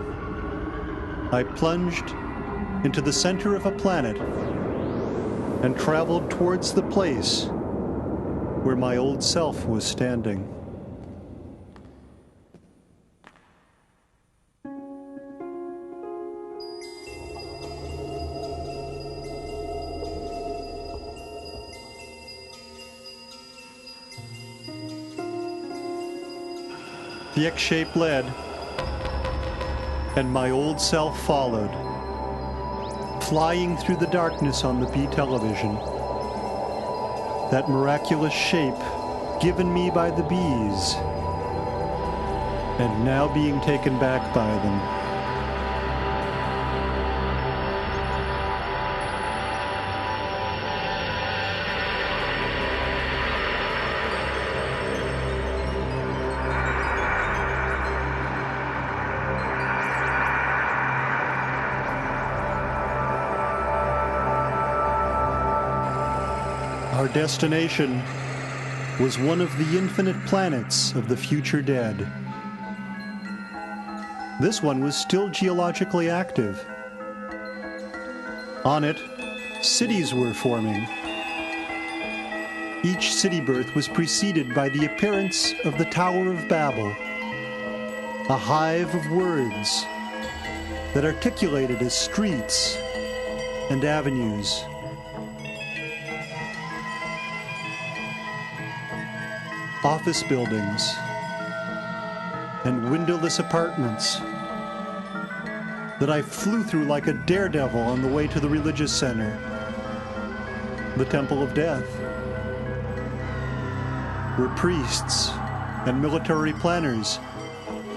I plunged into the center of a planet and traveled towards the place where my old self was standing. The X-shape led, and my old self followed, flying through the darkness on the B television. That miraculous shape given me by the bees, and now being taken back by them. Our destination was one of the infinite planets of the future dead. This one was still geologically active. On it, cities were forming. Each city birth was preceded by the appearance of the Tower of Babel, a hive of words that articulated as streets and avenues. Office buildings and windowless apartments that I flew through like a daredevil on the way to the religious center, the Temple of Death, where priests and military planners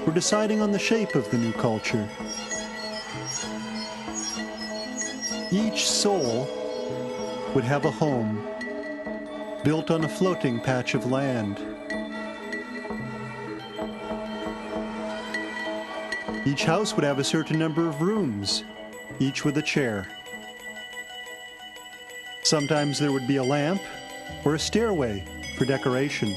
were deciding on the shape of the new culture. Each soul would have a home built on a floating patch of land. Each house would have a certain number of rooms, each with a chair. Sometimes there would be a lamp or a stairway for decoration.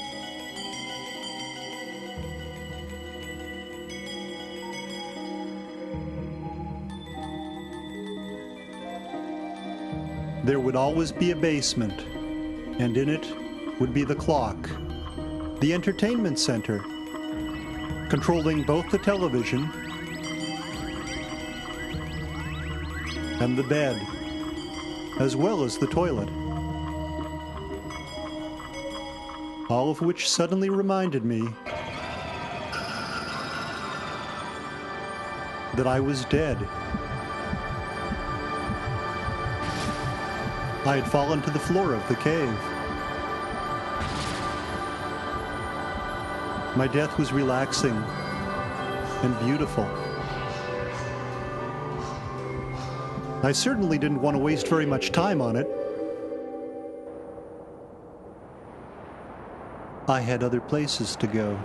There would always be a basement and in it would be the clock, the entertainment center, controlling both the television and the bed, as well as the toilet. All of which suddenly reminded me that I was dead. I had fallen to the floor of the cave. My death was relaxing and beautiful. I certainly didn't want to waste very much time on it. I had other places to go.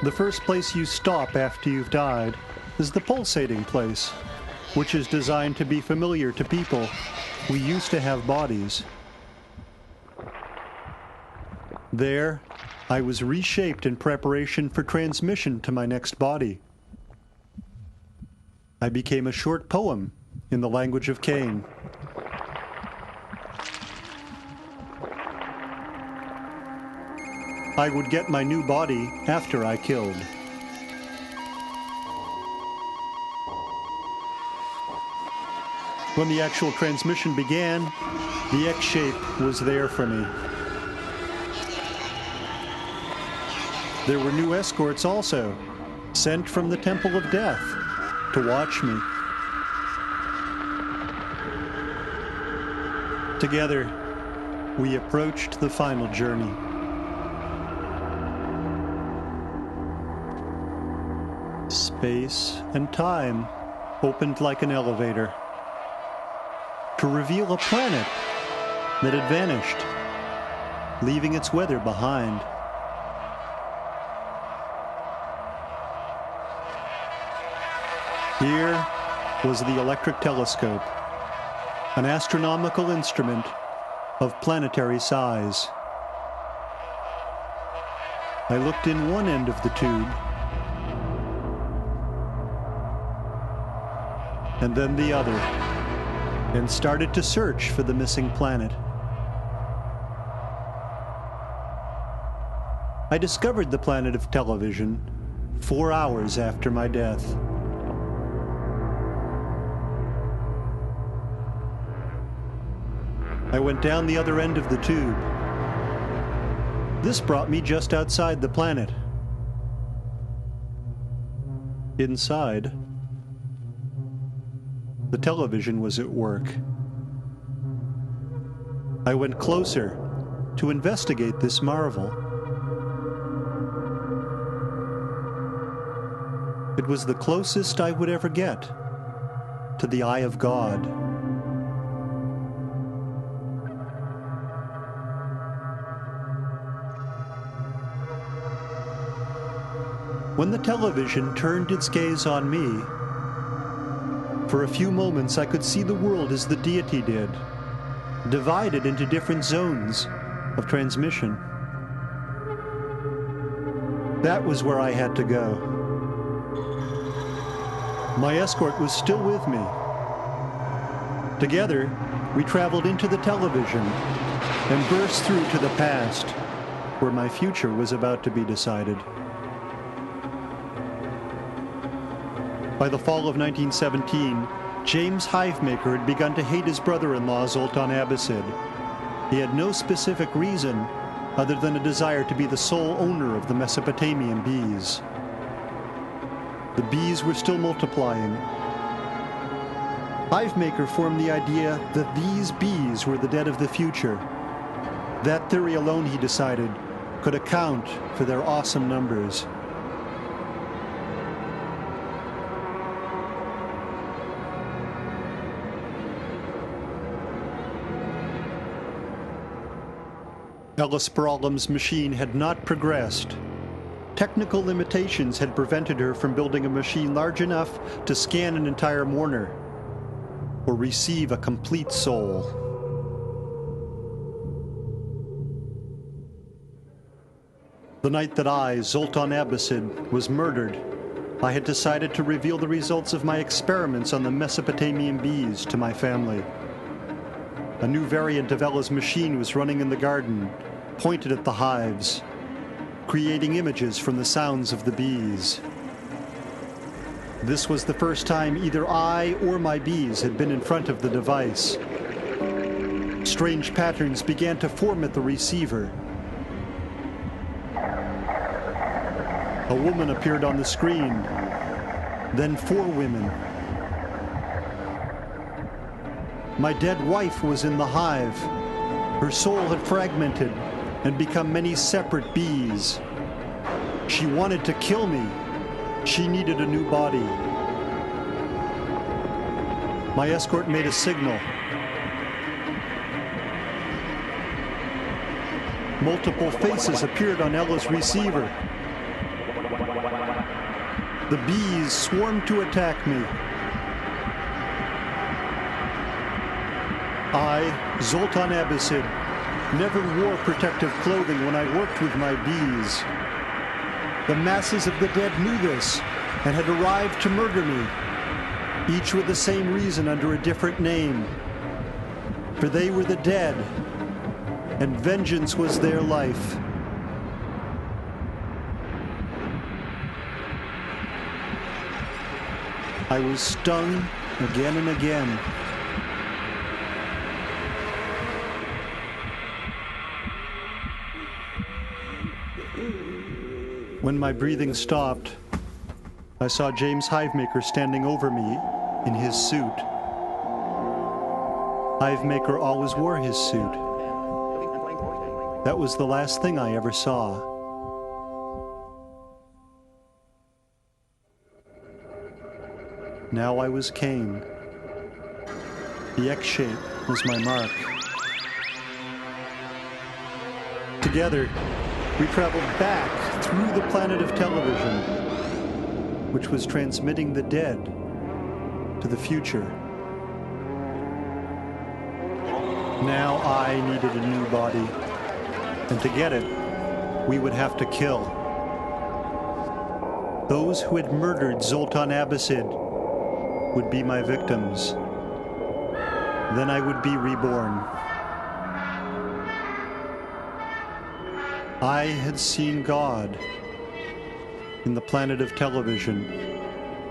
The first place you stop after you've died is the pulsating place, which is designed to be familiar to people who used to have bodies. There, I was reshaped in preparation for transmission to my next body. I became a short poem in the language of Cain. I would get my new body after I killed. When the actual transmission began, the X shape was there for me. There were new escorts also, sent from the Temple of Death to watch me. Together, we approached the final journey. Space and time opened like an elevator to reveal a planet that had vanished, leaving its weather behind. Here was the electric telescope, an astronomical instrument of planetary size. I looked in one end of the tube, and then the other, and started to search for the missing planet. I discovered the planet of television 4 hours after my death. I went down the other end of the tube. This brought me just outside the planet. Inside, the television was at work. I went closer to investigate this marvel. It was the closest I would ever get to the eye of God. When the television turned its gaze on me, for a few moments I could see the world as the deity did, divided into different zones of transmission. That was where I had to go. My escort was still with me. Together, we traveled into the television and burst through to the past, where my future was about to be decided. By the fall of 1917, James Hivemaker had begun to hate his brother-in-law, Zoltan Abbasid. He had no specific reason other than a desire to be the sole owner of the Mesopotamian bees. The bees were still multiplying. Hivemaker formed the idea that these bees were the dead of the future. That theory alone, he decided, could account for their awesome numbers. Ellis Peraltam's machine had not progressed. Technical limitations had prevented her from building a machine large enough to scan an entire mourner or receive a complete soul. The night that I, Zoltan Abbasid, was murdered, I had decided to reveal the results of my experiments on the Mesopotamian bees to my family. A new variant of Ella's machine was running in the garden, pointed at the hives, creating images from the sounds of the bees. This was the first time either I or my bees had been in front of the device. Strange patterns began to form at the receiver. A woman appeared on the screen, then 4 women. My dead wife was in the hive. Her soul had fragmented and become many separate bees. She wanted to kill me. She needed a new body. My escort made a signal. Multiple faces appeared on Ella's receiver. The bees swarmed to attack me. I, Zoltan Abbasid, never wore protective clothing when I worked with my bees. The masses of the dead knew this and had arrived to murder me, each with the same reason under a different name. For they were the dead, and vengeance was their life. I was stung again and again. When my breathing stopped, I saw James Hivemaker standing over me in his suit. Hivemaker always wore his suit. That was the last thing I ever saw. Now I was Cain. The X shape was my mark. Together, we traveled back through the planet of television, which was transmitting the dead to the future. Now I needed a new body, and to get it, we would have to kill. Those who had murdered Zoltan Abbasid would be my victims. Then I would be reborn. I had seen God in the planet of television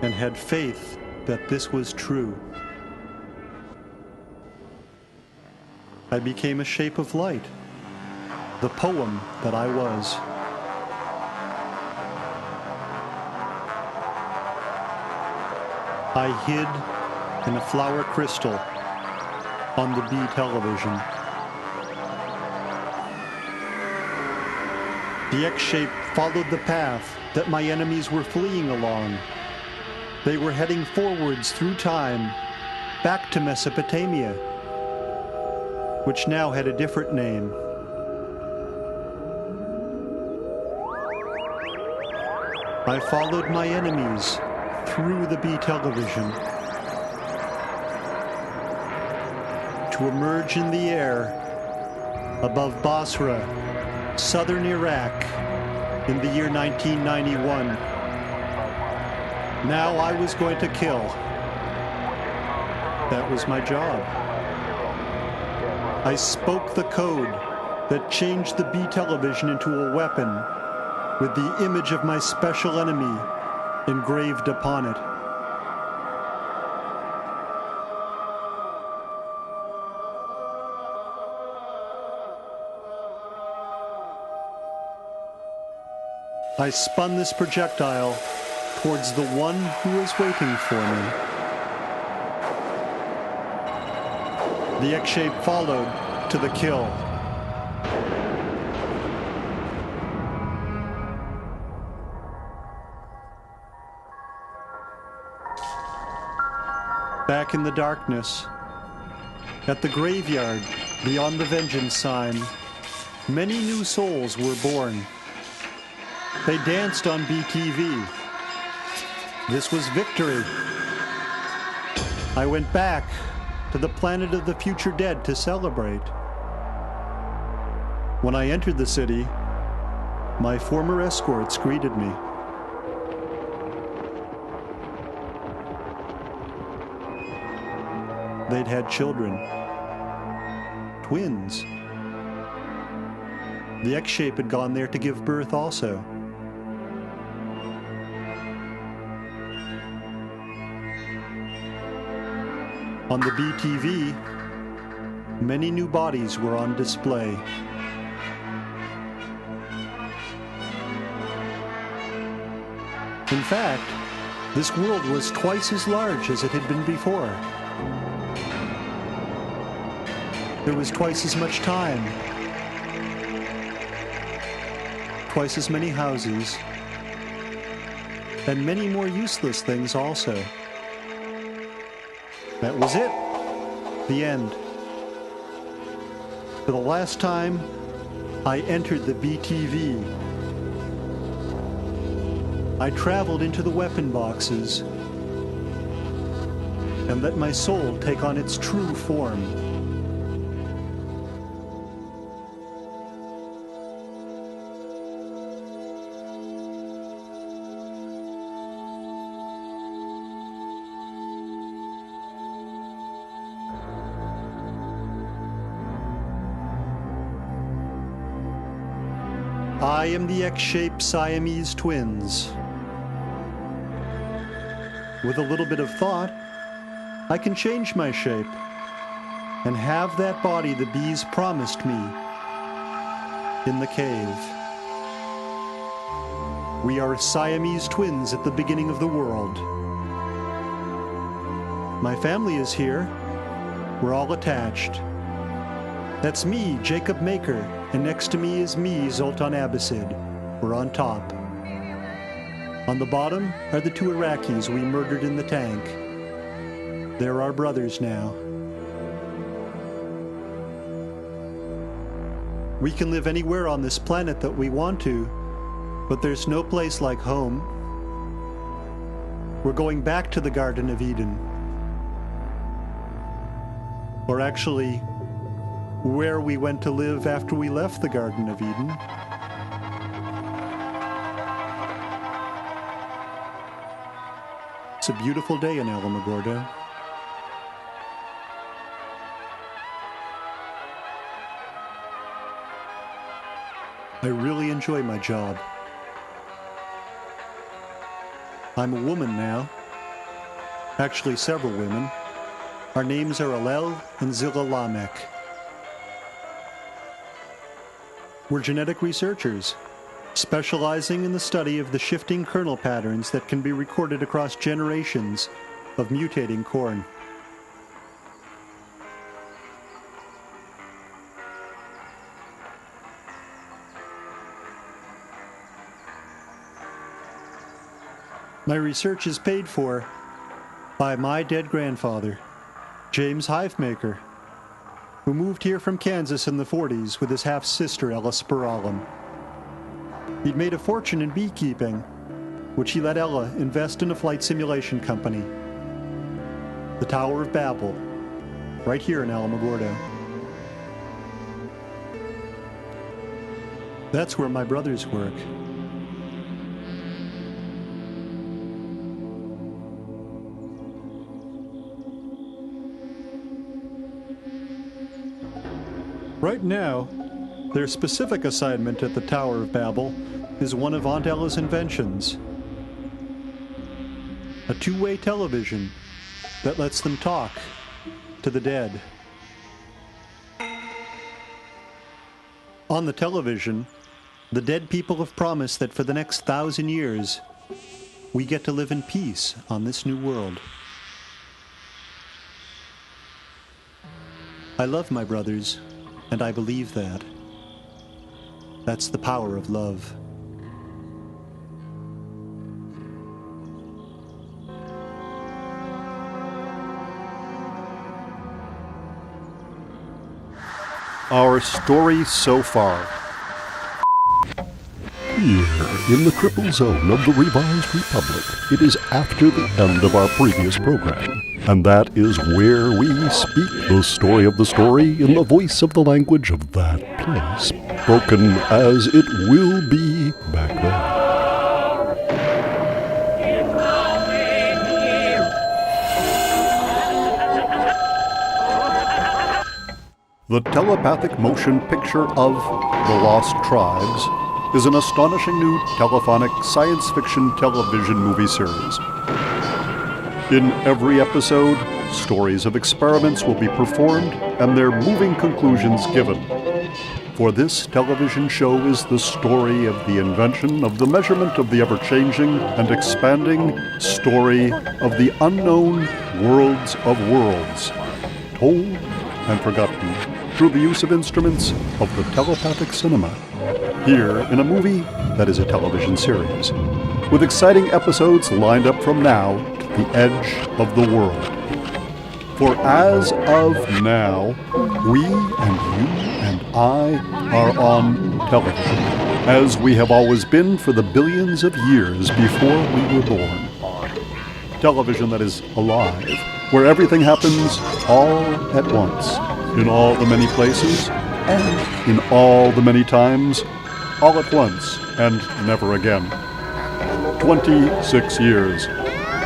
and had faith that this was true. I became a shape of light, the poem that I was. I hid in a flower crystal on the bee television. The X-shape followed the path that my enemies were fleeing along. They were heading forwards through time, back to Mesopotamia, which now had a different name. I followed my enemies through the bee television to emerge in the air above Basra, southern Iraq, in the year 1991. Now I was going to kill. That was my job. I spoke the code that changed the bee television into a weapon with the image of my special enemy engraved upon it. I spun this projectile towards the one who was waiting for me. The X-shape followed to the kill. Back in the darkness, at the graveyard beyond the vengeance sign, many new souls were born. They danced on BTV. This was victory. I went back to the planet of the future dead to celebrate. When I entered the city, my former escorts greeted me. they'd had children. Twins. The X-shape had gone there to give birth also. On the BTV, many new bodies were on display. In fact, this world was twice as large as it had been before. There was twice as much time, twice as many houses, and many more useless things also. That was it. The end. For the last time, I entered the BTV. I traveled into the weapon boxes and let my soul take on its true form. I am the X-shaped Siamese twins. With a little bit of thought, I can change my shape and have that body the bees promised me in the cave. We are Siamese twins at the beginning of the world. My family is here. We're all attached. That's me, Jacob Maker, and next to me is me, Zoltan Abbasid. We're on top. On the bottom are the two Iraqis we murdered in the tank. They're our brothers now. We can live anywhere on this planet that we want to, but there's no place like home. We're going back to the Garden of Eden. Or actually, where we went to live after we left the Garden of Eden. It's a beautiful day in Alamogordo. I really enjoy my job. I'm a woman now. Actually, several women. Our names are Alel and Zilla Lamek. We're genetic researchers, specializing in the study of the shifting kernel patterns that can be recorded across generations of mutating corn. My research is paid for by my dead grandfather, James Hivemaker, who moved here from Kansas in the 40s with his half-sister Ella Spiralam. He'd made a fortune in beekeeping, which he let Ella invest in a flight simulation company. The Tower of Babel, right here in Alamogordo. That's where my brothers work. Right now, their specific assignment at the Tower of Babel is one of Aunt Ella's inventions. A two-way television that lets them talk to the dead. On the television, the dead people have promised that for the next 1,000 years, we get to live in peace on this new world. I love my brothers. And I believe that. That's the power of love. Our story so far. Here, in the cripple zone of the Revised Republic, it is after the end of our previous program. And that is where we speak the story of the story in the voice of the language of that place, spoken as it will be back then. The telepathic motion picture of The Lost Tribes is an astonishing new telephonic science fiction television movie series. In every episode, stories of experiments will be performed and their moving conclusions given. For this television show is the story of the invention of the measurement of the ever-changing and expanding story of the unknown worlds of worlds, told and forgotten through the use of instruments of the telepathic cinema, here in a movie that is a television series, with exciting episodes lined up from now to the edge of the world. For as of now, we and you and I are on television, as we have always been for the billions of years before we were born. Television that is alive, where everything happens all at once, in all the many places, and in all the many times, all at once and never again. 26 years,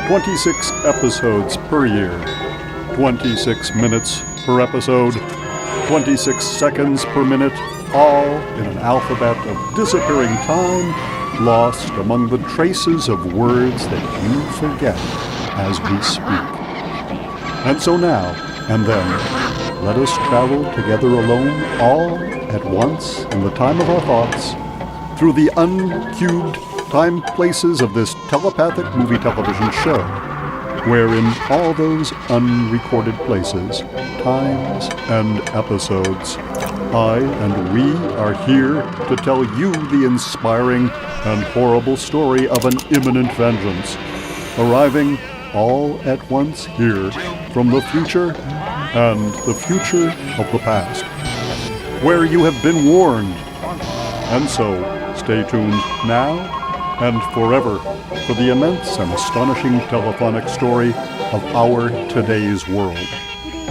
26 episodes per year, 26 minutes per episode, 26 seconds per minute, all in an alphabet of disappearing time, lost among the traces of words that you forget as we speak. And so now and then, let us travel together alone, all at once in the time of our thoughts, through the uncubed time places of this telepathic movie television show, where in all those unrecorded places, times, and episodes, I and we are here to tell you the inspiring and horrible story of an imminent vengeance, arriving all at once here from the future and the future of the past, where you have been warned. And so, stay tuned now and forever for the immense and astonishing telephonic story of our today's world,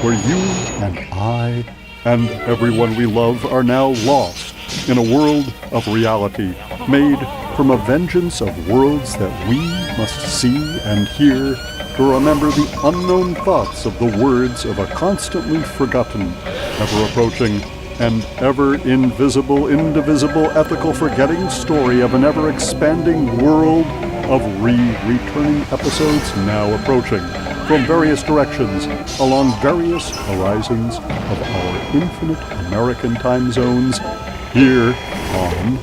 where you and I and everyone we love are now lost in a world of reality made from a vengeance of worlds that we must see and hear to remember the unknown thoughts of the words of a constantly forgotten, ever-approaching, and ever-invisible, indivisible, ethical forgetting story of an ever-expanding world of returning episodes now approaching from various directions along various horizons of our infinite American time zones here on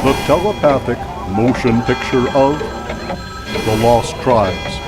the telepathic motion picture of The Lost Tribes.